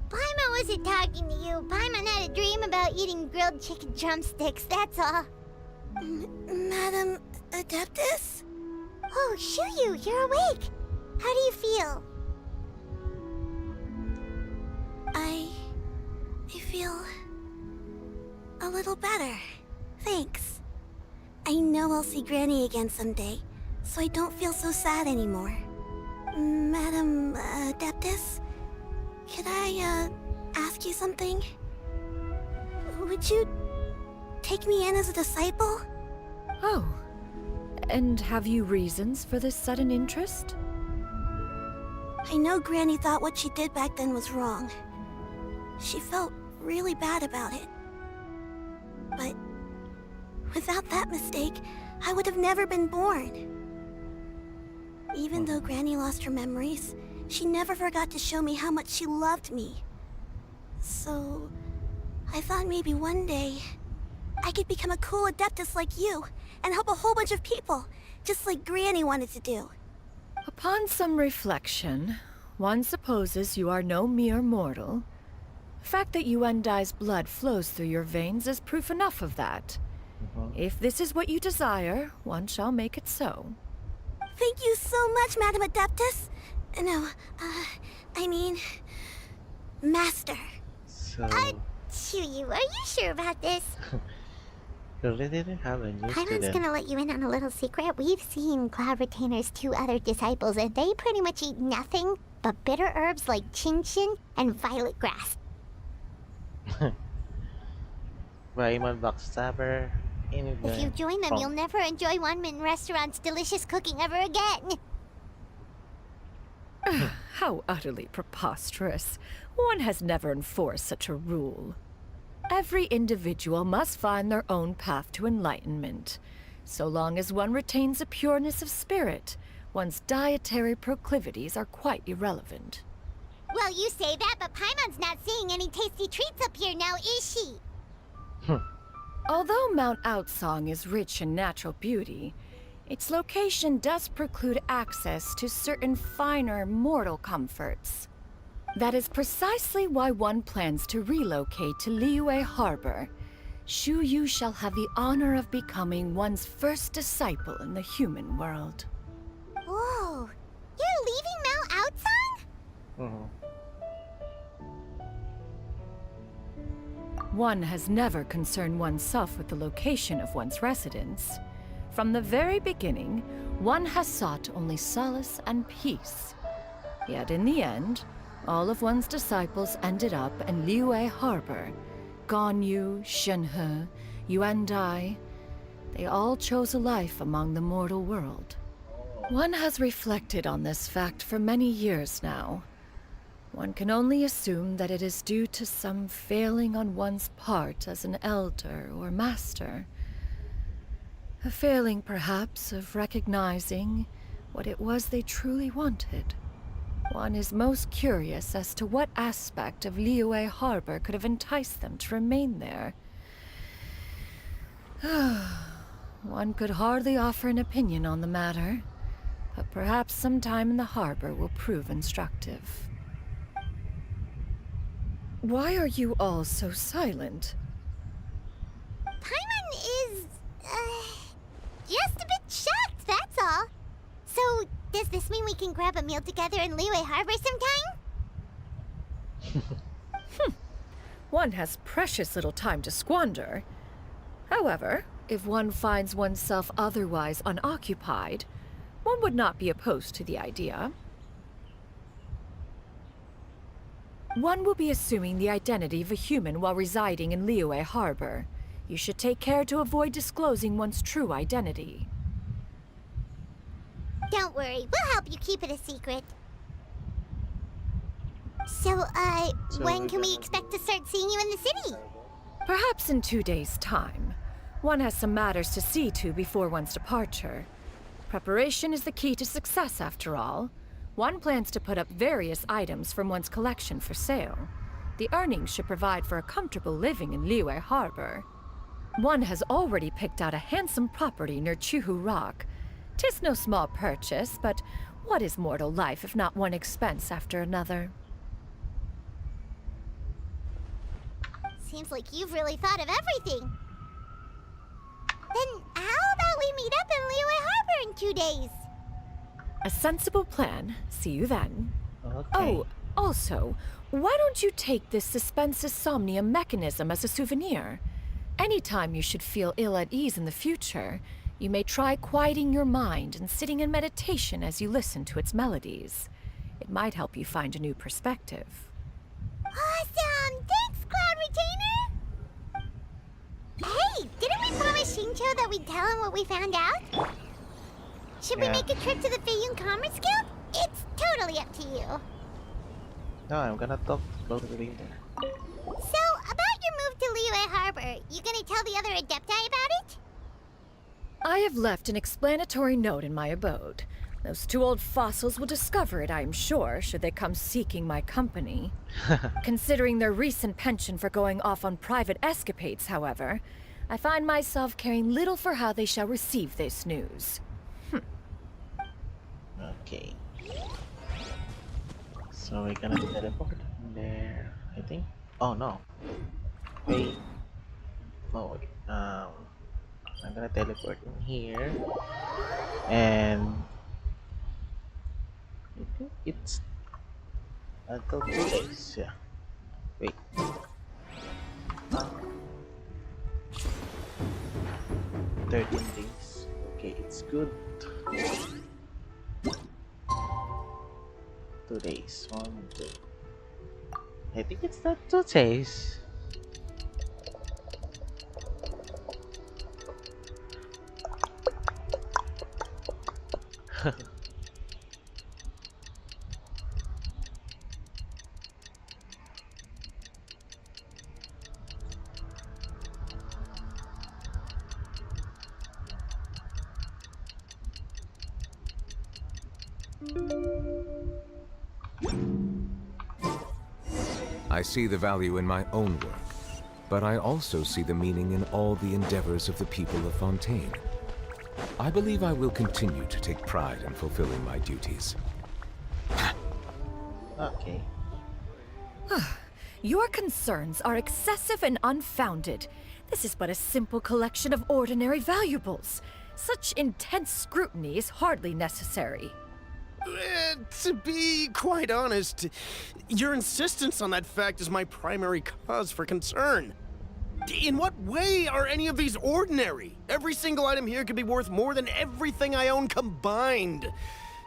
Paimon wasn't talking to you. Paimon had a dream about eating grilled chicken drumsticks, that's all. Madam Adeptus? Oh, Shuyu, you're awake. How do you feel? I feel a little better. Thanks. I know I'll see Granny again someday, so I don't feel so sad anymore. Madam Adeptus, could I ask you something? Would you take me in as a disciple? Oh. And have you reasons for this sudden interest? I know Granny thought what she did back then was wrong. She felt really bad about it. But without that mistake, I would have never been born. Even though Granny lost her memories, she never forgot to show me how much she loved me. So, I thought maybe one day I could become a cool Adeptus like you and help a whole bunch of people, just like Granny wanted to do. Upon some reflection, one supposes you are no mere mortal. The fact that Yuendai's blood flows through your veins is proof enough of that. If this is what you desire, one shall make it so. Thank you so much, Madam Adeptus. No, I mean, Master. So... Chuyu, are you sure about this? Really didn't have a new Paimon's student. gonna let you in on a little secret. We've seen Cloud Retainer's 2 other disciples, and they pretty much eat nothing but bitter herbs like chinchin and violet grass. Raymond Backstabber. If you join them, you'll never enjoy One-Min Restaurant's delicious cooking ever again. How utterly preposterous. One has never enforced such a rule. Every individual must find their own path to enlightenment. So long as one retains a pureness of spirit, one's dietary proclivities are quite irrelevant. Well, you say that, but Paimon's not seeing any tasty treats up here now, is she? Although Mount Outsong is rich in natural beauty, its location does preclude access to certain finer mortal comforts. That is precisely why one plans to relocate to Liyue Harbor. Shuyu shall have the honor of becoming one's first disciple in the human world. Whoa, you're leaving Mount Outsong? One has never concerned oneself with the location of one's residence. From the very beginning, one has sought only solace and peace. Yet in the end, all of one's disciples ended up in Liyue Harbor. Ganyu, Shenhe, Yuendai, they all chose a life among the mortal world. One has reflected on this fact for many years now. One can only assume that it is due to some failing on one's part as an elder or master. A failing, perhaps, of recognizing what it was they truly wanted. One is most curious as to what aspect of Liyue Harbor could have enticed them to remain there. One could hardly offer an opinion on the matter, but perhaps some time in the harbor will prove instructive. Why are you all so silent? Paimon is, just a bit shocked, that's all. So, does this mean we can grab a meal together in Liyue Harbor sometime? One has precious little time to squander. However, if one finds oneself otherwise unoccupied, one would not be opposed to the idea. One will be assuming the identity of a human while residing in Liyue Harbor. You should take care to avoid disclosing one's true identity. Don't worry, we'll help you keep it a secret. So, when can we expect to start seeing you in the city? Perhaps in 2 days' time. One has some matters to see to before one's departure. Preparation is the key to success, after all. One plans to put up various items from one's collection for sale. The earnings should provide for a comfortable living in Liyue Harbor. One has already picked out a handsome property near Chuhu Rock. 'Tis no small purchase, but what is mortal life if not one expense after another? Seems like you've really thought of everything. Then how about we meet up in Liyue Harbor in 2 days? A sensible plan. See you then. Okay. Oh, also, why don't you take this suspense somnium mechanism as a souvenir? Anytime you should feel ill at ease in the future, you may try quieting your mind and sitting in meditation as you listen to its melodies. It might help you find a new perspective. Awesome! Thanks, Cloud Retainer! Hey, didn't we promise Shincho that we'd tell him what we found out? Should we make a trip to the Feiyun Commerce Guild? It's totally up to you. No, I'm gonna talk to the leader. So, about your move to Liyue Harbor, you gonna tell the other Adepti about it? I have left an explanatory note in my abode. Those 2 old fossils will discover it, I am sure, should they come seeking my company. Considering their recent penchant for going off on private escapades, however, I find myself caring little for how they shall receive this news. Okay. So we're gonna teleport there, I think. Oh no. Wait. No, wait. I'm gonna teleport in here. And I think it's until 2 days, yeah. Wait. 13 days. Okay, it's good. 2 days. 1, 2. I think it's not 2 days. I see the value in my own work, but I also see the meaning in all the endeavors of the people of Fontaine. I believe I will continue to take pride in fulfilling my duties. Okay. Your concerns are excessive and unfounded. This is but a simple collection of ordinary valuables. Such intense scrutiny is hardly necessary. To be quite honest, your insistence on that fact is my primary cause for concern. In what way are any of these ordinary? Every single item here could be worth more than everything I own combined.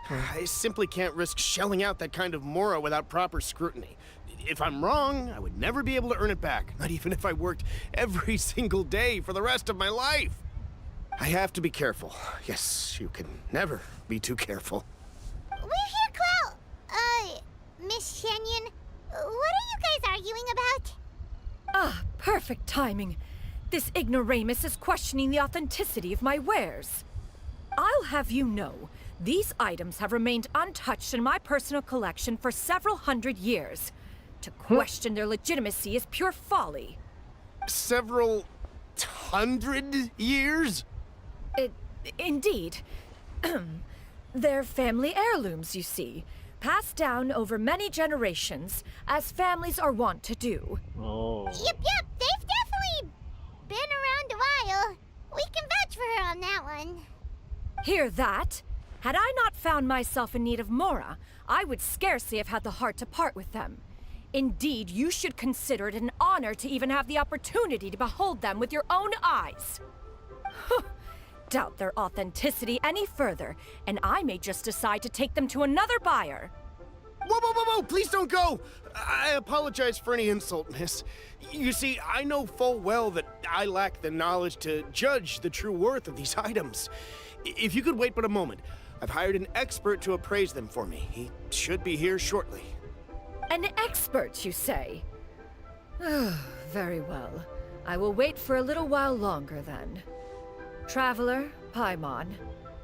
I simply can't risk shelling out that kind of mora without proper scrutiny. If I'm wrong, I would never be able to earn it back, not even if I worked every single day for the rest of my life. I have to be careful. Yes, you can never be too careful. We're here, Cloud. Miss Shenyun. What are you guys arguing about? Ah, perfect timing. This ignoramus is questioning the authenticity of my wares. I'll have you know, these items have remained untouched in my personal collection for several hundred years. To question their legitimacy is pure folly. Several hundred years? Indeed. They're family heirlooms, you see. Passed down over many generations, as families are wont to do. Oh. Yep, they've definitely been around a while. We can vouch for her on that one. Hear that? Had I not found myself in need of Mora, I would scarcely have had the heart to part with them. Indeed, you should consider it an honor to even have the opportunity to behold them with your own eyes. Doubt their authenticity any further, and I may just decide to take them to another buyer. Whoa, please don't go! I apologize for any insult, miss. You see, I know full well that I lack the knowledge to judge the true worth of these items. If you could wait but a moment, I've hired an expert to appraise them for me. He should be here shortly. An expert, you say? Very well. I will wait for a little while longer, then. Traveler, Paimon,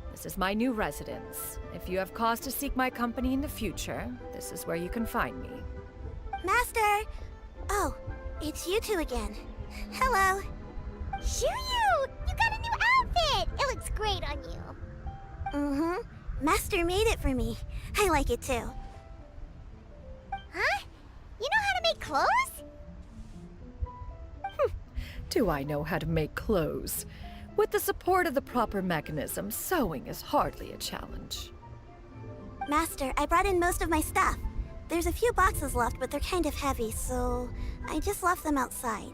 this is my new residence. If you have cause to seek my company in the future, this is where you can find me. Master! Oh, it's you two again. Hello. Shiryu! You got a new outfit! It looks great on you. Mm-hmm. Master made it for me. I like it too. Huh? You know how to make clothes? Do I know how to make clothes? With the support of the proper mechanism, sewing is hardly a challenge. Master, I brought in most of my stuff. There's a few boxes left, but they're kind of heavy, so I just left them outside.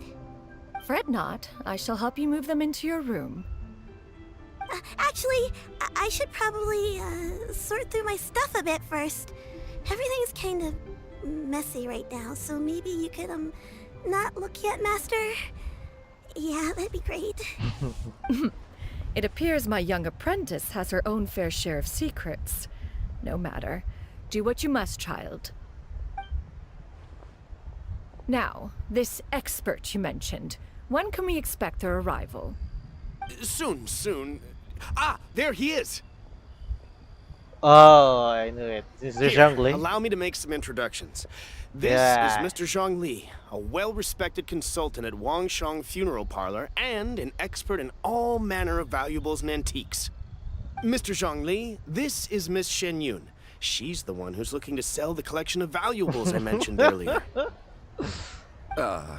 Fret not. I shall help you move them into your room. Actually, I should probably sort through my stuff a bit first. Everything's kind of messy right now, so maybe you could not look yet, Master? Yeah, that'd be great. It appears my young apprentice has her own fair share of secrets. No matter. Do what you must, child. Now, this expert you mentioned, when can we expect their arrival? Soon. Ah, there he is! Oh, I knew it. This is Here, Zhongli. allow me to make some introductions. This Yeah. is Mr. Zhongli, a well-respected consultant at Wangshang Funeral Parlor and an expert in all manner of valuables and antiques. Mr. Zhongli, this is Miss Shenyun. She's the one who's looking to sell the collection of valuables I mentioned earlier. Huh.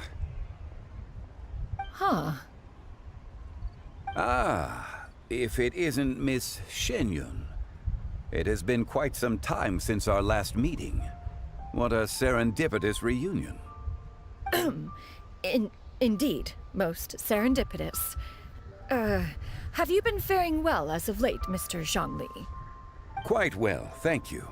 Ah, if it isn't Miss Shenyun. It has been quite some time since our last meeting. What a serendipitous reunion. Indeed, most serendipitous. Have you been faring well as of late, Mr. Zhongli? Quite well, thank you.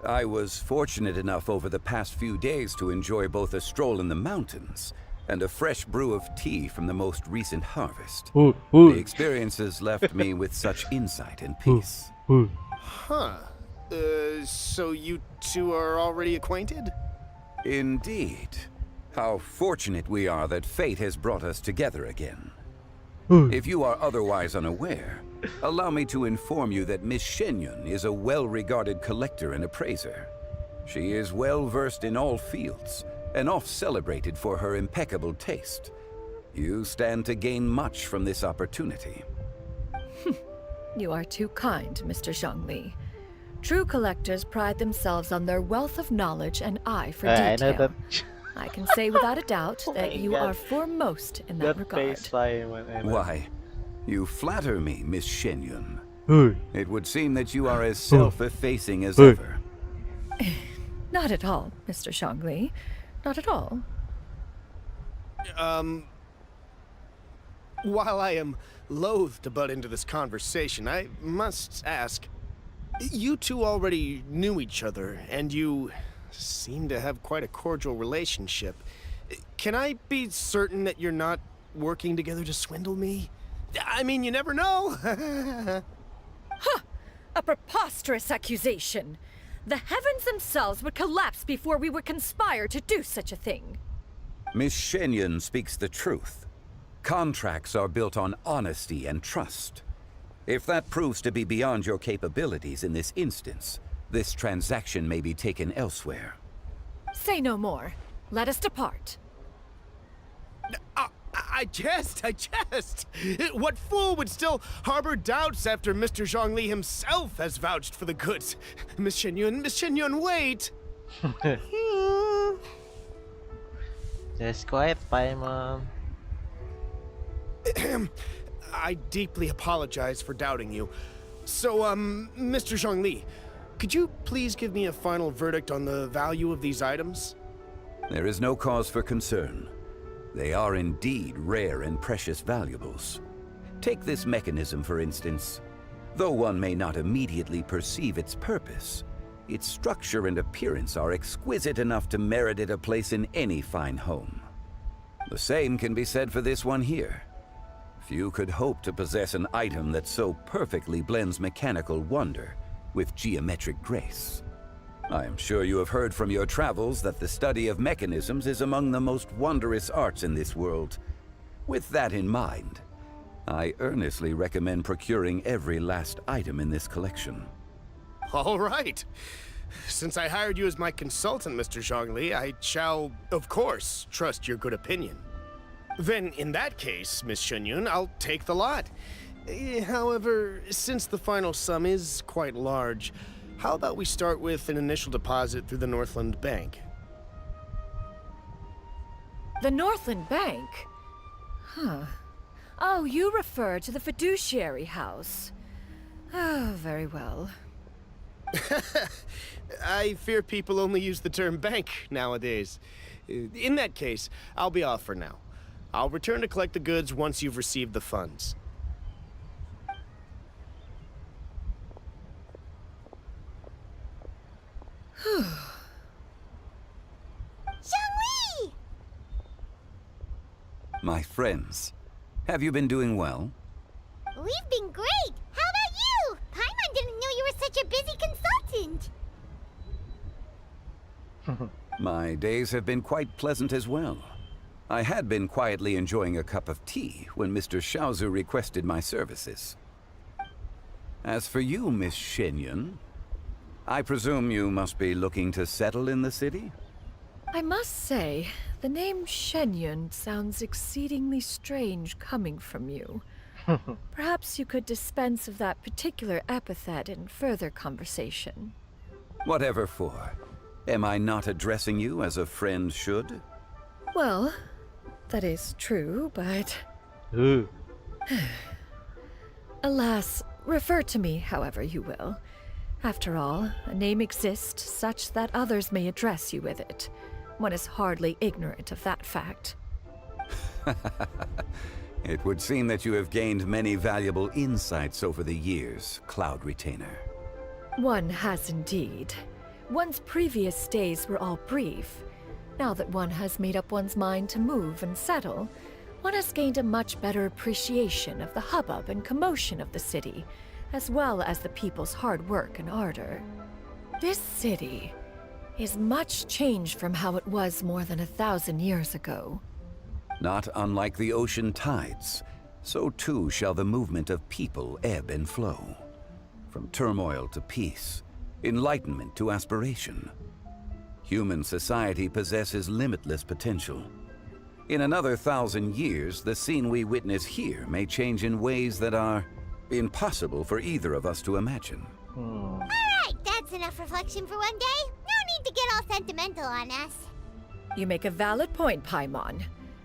I was fortunate enough over the past few days to enjoy both a stroll in the mountains and a fresh brew of tea from the most recent harvest. The experiences left me with such insight and peace. Huh. So you two are already acquainted? Indeed. How fortunate we are that fate has brought us together again. If you are otherwise unaware, allow me to inform you that Miss Shenyun is a well-regarded collector and appraiser. She is well-versed in all fields, and oft-celebrated for her impeccable taste. You stand to gain much from this opportunity. You are too kind, Mr. Zhongli. True collectors pride themselves on their wealth of knowledge and eye for I know detail. that. I can say without a doubt Oh that my you God. are foremost in that regard. Why, you flatter me, Miss Shenyun. Hey. It would seem that you are as self-effacing as Hey. ever. Not at all, Mr. Zhongli. Not at all. While I am loath to butt into this conversation, I must ask, you two already knew each other, and you seem to have quite a cordial relationship. Can I be certain that you're not working together to swindle me? I mean, you never know. A preposterous accusation. The heavens themselves would collapse before we would conspire to do such a thing. Miss Shenyon speaks the truth. Contracts are built on honesty and trust. If that proves to be beyond your capabilities in this instance, this transaction may be taken elsewhere. Say no more. Let us depart. I jest. What fool would still harbor doubts after Mr. Zhongli himself has vouched for the goods? Miss Shenyon, wait! Just quiet, Paimon. I deeply apologize for doubting you. So, Mr. Zhongli, could you please give me a final verdict on the value of these items? There is no cause for concern. They are indeed rare and precious valuables. Take this mechanism, for instance. Though one may not immediately perceive its purpose, its structure and appearance are exquisite enough to merit it a place in any fine home. The same can be said for this one here. Few could hope to possess an item that so perfectly blends mechanical wonder with geometric grace. I am sure you have heard from your travels that the study of mechanisms is among the most wondrous arts in this world. With that in mind, I earnestly recommend procuring every last item in this collection. All right. Since I hired you as my consultant, Mr. Zhongli, I shall, of course, trust your good opinion. Then, in that case, Miss Shenyon, I'll take the lot. However, since the final sum is quite large, how about we start with an initial deposit through the Northland Bank? The Northland Bank? Huh. Oh, you refer to the fiduciary house. Oh, very well. I fear people only use the term bank nowadays. In that case, I'll be off for now. I'll return to collect the goods once you've received the funds. Zhongli! My friends, have you been doing well? We've been great! How about you? Paimon didn't know you were such a busy consultant! My days have been quite pleasant as well. I had been quietly enjoying a cup of tea when Mr. Xiaozu requested my services. As for you, Miss Shenyon, I presume you must be looking to settle in the city? I must say, the name Shenyon sounds exceedingly strange coming from you. Perhaps you could dispense of that particular epithet in further conversation. Whatever for. Am I not addressing you as a friend should? Well, that is true, but... Alas, refer to me however you will. After all, a name exists such that others may address you with it. One is hardly ignorant of that fact. It would seem that you have gained many valuable insights over the years, Cloud Retainer. One has indeed. One's previous days were all brief. Now that one has made up one's mind to move and settle, one has gained a much better appreciation of the hubbub and commotion of the city, as well as the people's hard work and ardor. This city is much changed from how it was more than 1,000 years ago. Not unlike the ocean tides, so too shall the movement of people ebb and flow. From turmoil to peace, enlightenment to aspiration. Human society possesses limitless potential. In another 1,000 years, the scene we witness here may change in ways that are impossible for either of us to imagine. Alright, that's enough reflection for one day. No need to get all sentimental on us. You make a valid point, Paimon.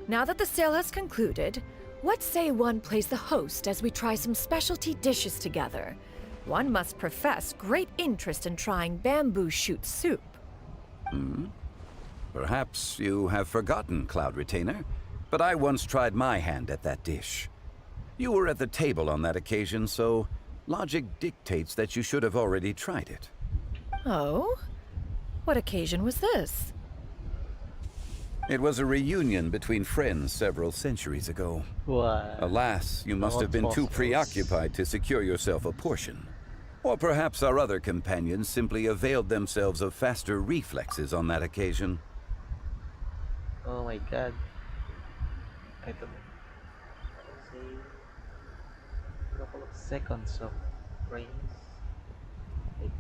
Now that the sale has concluded, what say one plays the host as we try some specialty dishes together? One must profess great interest in trying bamboo shoot soup. Perhaps you have forgotten, Cloud Retainer, but I once tried my hand at that dish. You were at the table on that occasion, so logic dictates that you should have already tried it. Oh? What occasion was this? It was a reunion between friends several centuries ago. What? Alas, you must have been too Fossils. preoccupied to secure yourself a portion. Or perhaps our other companions simply availed themselves of faster reflexes on that occasion. Oh my god. Ito. Say, couple of seconds of frames. I think.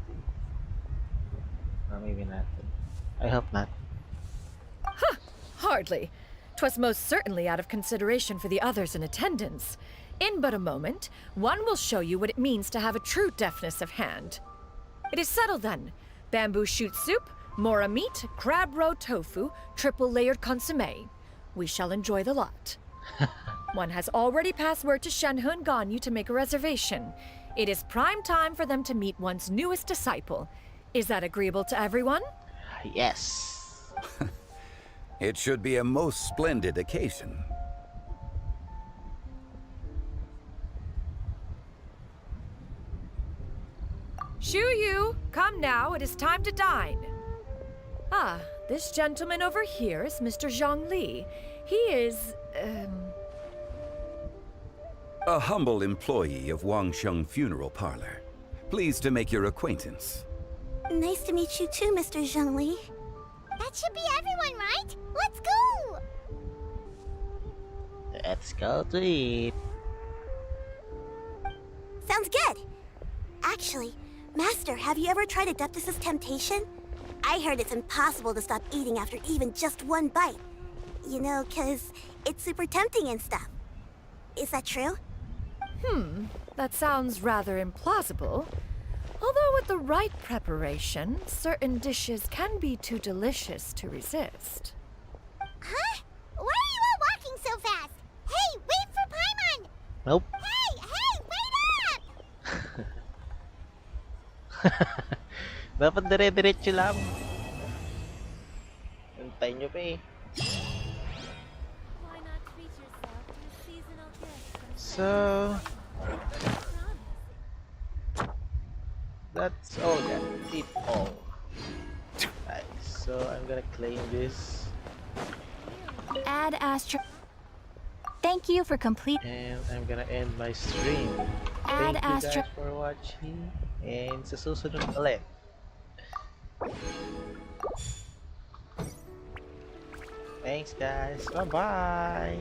Or maybe not. I hope not. Hardly. 'Twas most certainly out of consideration for the others in attendance. In but a moment, one will show you what it means to have a true deftness of hand. It is settled then. Bamboo shoot soup, mora meat, crab roe tofu, triple-layered consommé. We shall enjoy the lot. One has already passed word to Shenhe and Ganyu to make a reservation. It is prime time for them to meet one's newest disciple. Is that agreeable to everyone? Yes. It should be a most splendid occasion. Shu Yu, come now, it is time to dine. Ah, this gentleman over here is Mr. Zhang Li. He is, A humble employee of Wangsheng Funeral Parlor. Pleased to make your acquaintance. Nice to meet you too, Mr. Zhengli. That should be everyone, right? Let's go! Let's go to eat. Sounds good. Actually, Master, have you ever tried Adeptus' temptation? I heard it's impossible to stop eating after even just one bite. You know, 'cause it's super tempting and stuff. Is that true? That sounds rather implausible. Although with the right preparation, certain dishes can be too delicious to resist. Huh? Why are you all walking so fast? Hey, wait for Paimon! Nope. Hey, wait up! Dapat dire-diretso lang. Hintayin nyo pa eh. So... that's all, that's it all. Nice. So I'm gonna claim this. Add Astro. Thank you for complete. And I'm gonna end my stream. Add Thank you Astro. guys for watching. And sa susunod ulit. Thanks guys. Bye-bye.